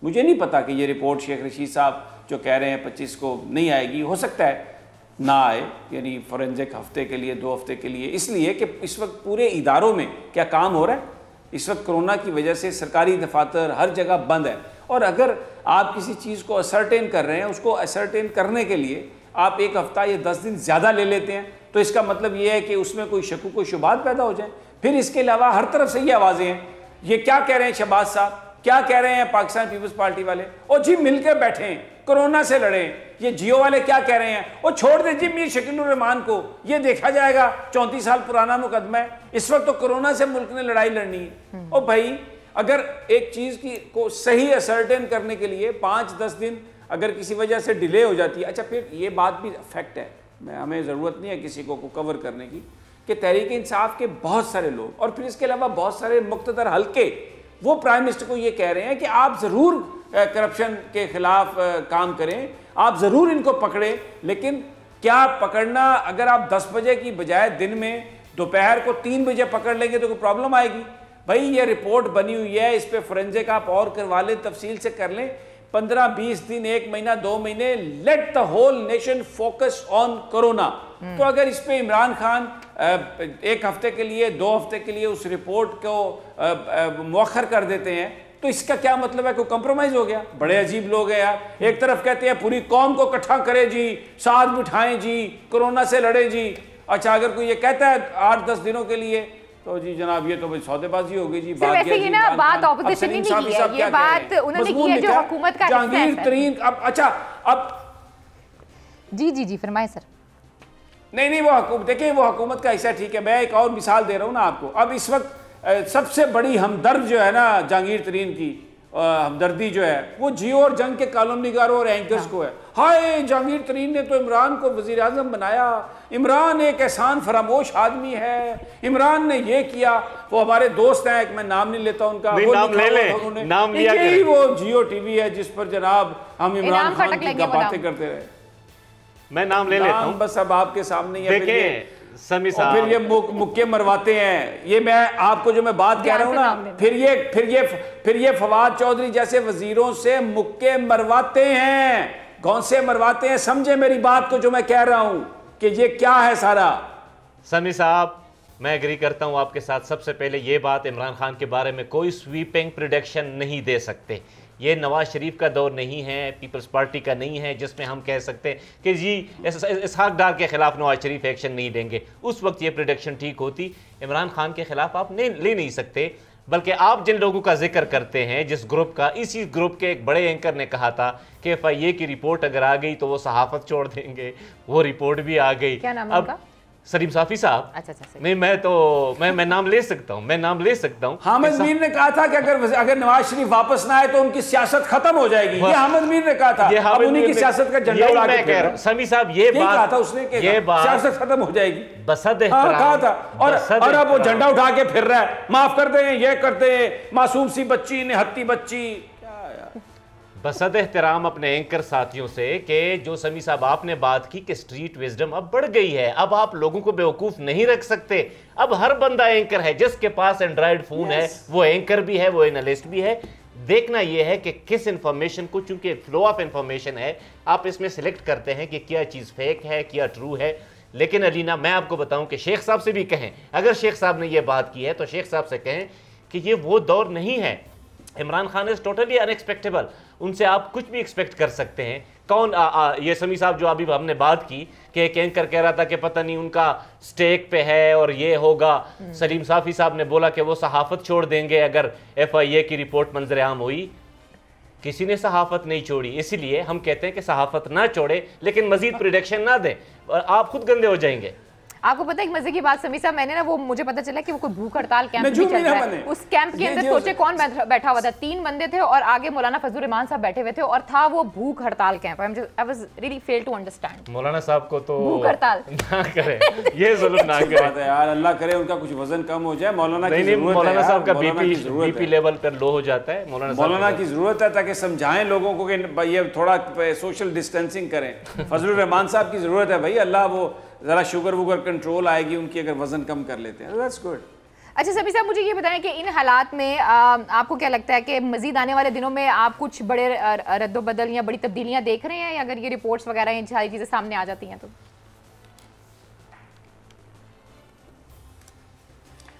मुझे नहीं पता कि ये रिपोर्ट शेख रशीद साहब जो कह रहे हैं 25 को नहीं आएगी, हो सकता है ना आए, यानी फोरेंसिक हफ्ते के लिए, 2 हफ्ते के लिए, इसलिए कि इस वक्त पूरे इदारों में क्या काम हो रहा है। इस वक्त कोरोना की वजह से सरकारी दफातर हर जगह बंद है, और अगर आप किसी चीज़ को असर्टेन कर रहे हैं, उसको असर्टेन करने के लिए आप 1 हफ्ता या 10 दिन ज़्यादा ले लेते हैं, तो इसका मतलब ये है कि उसमें कोई शकु कोई शुबात पैदा हो जाए। फिर इसके अलावा हर तरफ से ये आवाज़ें हैं, ये क्या कह रहे हैं शहबाज साहब, क्या कह रहे हैं पाकिस्तान पीपल्स पार्टी वाले, और जी मिलकर बैठें, कोरोना से लड़ें। ये जियो वाले क्या कह रहे हैं, वो छोड़ दे जी मीर शकील उर रहमान को, ये देखा जाएगा, 34 साल पुराना मुकदमा है, इस वक्त तो कोरोना से मुल्क ने लड़ाई लड़नी है। और भाई अगर एक चीज़ की को सही असर्टेन करने के लिए 5-10 दिन अगर किसी वजह से डिले हो जाती है, अच्छा फिर ये बात भी फैक्ट है, हमें ज़रूरत नहीं है किसी को कवर करने की, कि तहरीक इंसाफ के बहुत सारे लोग और फिर इसके अलावा बहुत सारे मुख्तदर हल्के वो प्राइम मिनिस्टर को ये कह रहे हैं कि आप ज़रूर करप्शन के खिलाफ काम करें, आप ज़रूर इनको पकड़ें, लेकिन क्या पकड़ना, अगर आप 10 बजे की बजाय दिन में दोपहर को 3 बजे पकड़ लेंगे तो कोई प्रॉब्लम आएगी। भाई ये रिपोर्ट बनी हुई है, इस पर फोरेंसिक आप और करवा लें, तफसील से कर लें, 15-20 दिन, 1 महीना, 2 महीने, let the whole nation focus on corona. तो अगर इस पे इमरान खान 1 हफ्ते के लिए, 2 हफ्ते के लिए उस रिपोर्ट को मौखर कर देते हैं, तो इसका क्या मतलब है, कोई कंप्रोमाइज हो गया। बड़े अजीब लोग हैं यार, एक तरफ कहते हैं पूरी कौम को इकट्ठा करें जी, साथ बिठाएं जी, कोरोना से लड़े जी। अच्छा अगर कोई ये कहता है 8-10 दिनों के लिए, तो जी जनाब ये तो भाई सौदेबाजी हो गई जी। ये ना बात ऑपोजिशन ने की है, ये बात उन्होंने की है जो हुकूमत का जहांगीर तरीन। अब अच्छा अब जी फरमाएं सर। नहीं वो हुकूमत, देखिए वो हुकूमत का हिस्सा, ठीक है। मैं एक और मिसाल दे रहा हूँ ना आपको। अब इस वक्त सबसे बड़ी हमदर्द जो है ना जहांगीर तरीन की हमदर्दी जो है वो जियो और जंग के कॉलम निगारों और एंकर्स को है। हाय जहांगीर तरीन ने तो इमरान को वजीर आजम बनाया, इमरान एक एहसान फरामोश आदमी है, इमरान ने ये किया। वो हमारे दोस्त हैं, मैं नाम नहीं लेता उनका, वो नाम ले ले, नाम लिया यही वो जियो टीवी है जिस पर जनाब हम इमरान खान की बातें करते रहे। मैं नाम ले लेता हूं, बस अब आपके सामने है। देखिए समी साहब, फिर ये मुक्के मरवाते हैं। ये मैं आपको जो मैं बात कह रहा हूं ना, फिर ये फवाद चौधरी जैसे वजीरों से मुक्के मरवाते हैं, कौन से मरवाते हैं, समझे मेरी बात को जो मैं कह रहा हूं कि ये क्या है सारा। समी साहब मैं एग्री करता हूं आपके साथ। सबसे पहले ये बात, इमरान खान के बारे में कोई स्वीपिंग प्रेडिक्शन नहीं दे सकते। ये नवाज शरीफ का दौर नहीं है, पीपल्स पार्टी का नहीं है जिसमें हम कह सकते हैं कि जी इसहाक डार के खिलाफ नवाज शरीफ एक्शन नहीं लेंगे। उस वक्त ये प्रेडिक्शन ठीक होती। इमरान खान के खिलाफ आप ले नहीं सकते। बल्कि आप जिन लोगों का जिक्र करते हैं, जिस ग्रुप का, इसी ग्रुप के एक बड़े एंकर ने कहा था कि FIA की रिपोर्ट अगर आ गई तो वो सहाफत छोड़ देंगे। वो रिपोर्ट भी आ गई। क्या नाम है उनका? सलीम साफी साहब। अच्छा नहीं मैं नाम ले सकता हूँ, मैं नाम ले सकता हूँ। हामिद मीर ने कहा था कि अगर नवाज शरीफ वापस ना आए तो उनकी सियासत खत्म हो जाएगी। ये हामिद मीर ने कहा था। अब उन्हीं की सियासत का झंडा उड़ा के कह रहा हूं। समी साहब ये बात कहा था उसने कि सियासत खत्म हो जाएगी, बसद कहा था। और अब वो झंडा उठा के फिर रहा है, माफ कर दें, ये करते हैं, मासूम सी बच्ची, निहत्ती बच्ची। बसद एहतराम अपने एंकर साथियों से कि जो समी साहब आपने बात की कि स्ट्रीट विजडम अब बढ़ गई है, अब आप लोगों को बेवकूफ़ नहीं रख सकते। अब हर बंदा एंकर है, जिसके पास एंड्रॉयड फ़ोन है वो एंकर भी है, वो एनालिस्ट भी है। देखना यह है कि किस इंफॉर्मेशन को, चूंकि फ्लो ऑफ इंफॉर्मेशन है, आप इसमें सिलेक्ट करते हैं कि क्या चीज़ फेक है, क्या ट्रू है। लेकिन अलीना मैं आपको बताऊं कि शेख साहब से भी कहें, अगर शेख साहब ने यह बात की है तो शेख साहब से कहें कि ये वो दौर नहीं है। Imran Khan is totally unexpectable, उनसे आप कुछ भी एक्सपेक्ट कर सकते हैं। कौन ये समी साहब जो अभी हमने बात की कि एक एंकर कह रहा था कि पता नहीं उनका स्टेक पे है और ये होगा। सलीम साफी साहब ने बोला कि वो सहाफत छोड़ देंगे अगर FIA की रिपोर्ट मंजर आम हुई। किसी ने सहाफत नहीं छोड़ी, इसीलिए हम कहते हैं कि सहाफत ना छोड़े लेकिन मजीद प्रिडिक्शन ना दें, आप खुद गंदे हो जाएंगे। आपको पता है एक मजे की बात समी साहब, मैंने ना वो मुझे पता चला कि वो कोई भूख हड़ताल कैंप भी चल रहा है। उस कैंप के अंदर सोचे कौन बैठा हुआ था, 3 बंदे थे और आगे मौलाना फजलुर रहमान साहब बैठे हुए थे और था वो भूख हड़ताल कैंप। I was really fail to understand. मौलाना साहब को तो भूख हड़ताल ना करे, ये जुल्म ना करे यार, अल्लाह करे उनका कुछ वजन कम हो जाए। मौलाना की नहीं, मौलाना साहब का बीपी लेवल पर लो हो जाता है। मौलाना की जरूरत है ताकि समझाएं लोगों को कि ये थोड़ा सोशल डिस्टेंसिंग करें। फजलुर रहमान साहब की जरूरत है भाई, अल्लाह वो जरा शुगर वुगर कंट्रोल आएगी उनकी अगर वजन कम कर लेते हैं। That's good. अच्छा सभी साहब, मुझे ये बताएं कि इन हालात में आपको क्या लगता है कि मजीद आने वाले दिनों में आप कुछ बड़े रद्दोबदल या बड़ी तब्दीलियां देख रहे हैं, या अगर ये रिपोर्ट्स वगैरह ये सारी चीजें सामने आ जाती हैं तो?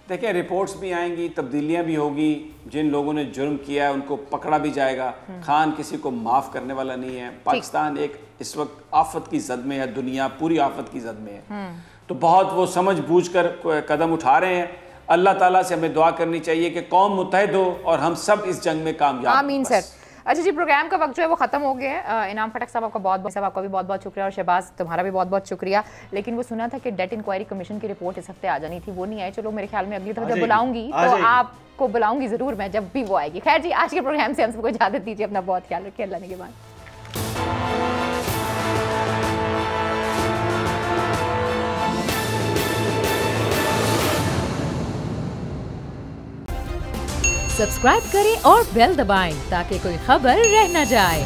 देखिए, रिपोर्ट्स भी आएंगी, तब्दीलियां भी होगी। जिन लोगों ने जुर्म किया है उनको पकड़ा भी जाएगा। खान किसी को माफ़ करने वाला नहीं है। पाकिस्तान एक इस वक्त आफत की जद में है, दुनिया पूरी आफत की जद में है। तो बहुत वो समझ बूझ कर कदम उठा रहे हैं। अल्लाह ताला से हमें दुआ करनी चाहिए कि कौम मुत्तहिद हो और हम सब इस जंग में कामयाब। आमीन सर। अच्छा जी, प्रोग्राम का वक्त जो है वो ख़त्म हो गया है। इनाम खटक साहब आपका बहुत बहुत, आपका भी बहुत बहुत शुक्रिया, और शहबाज तुम्हारा भी बहुत बहुत शुक्रिया। लेकिन वो सुना था कि डेथ इंक्वायरी कमीशन की रिपोर्ट इस हफ्ते आ जानी थी, वो नहीं आई। चलो मेरे ख्याल में अगली दफा जब बुलाऊंगी तो आपको बुलाऊंगी ज़रूर मैं, जब भी वो आएगी। खैर जी, आज के प्रोग्राम से हम सबको इजाज़त दीजिए। अपना बहुत ख्याल रखिए। अल्लाह के बाद। सब्सक्राइब करें और बेल दबाएं ताकि कोई खबर रह न जाए।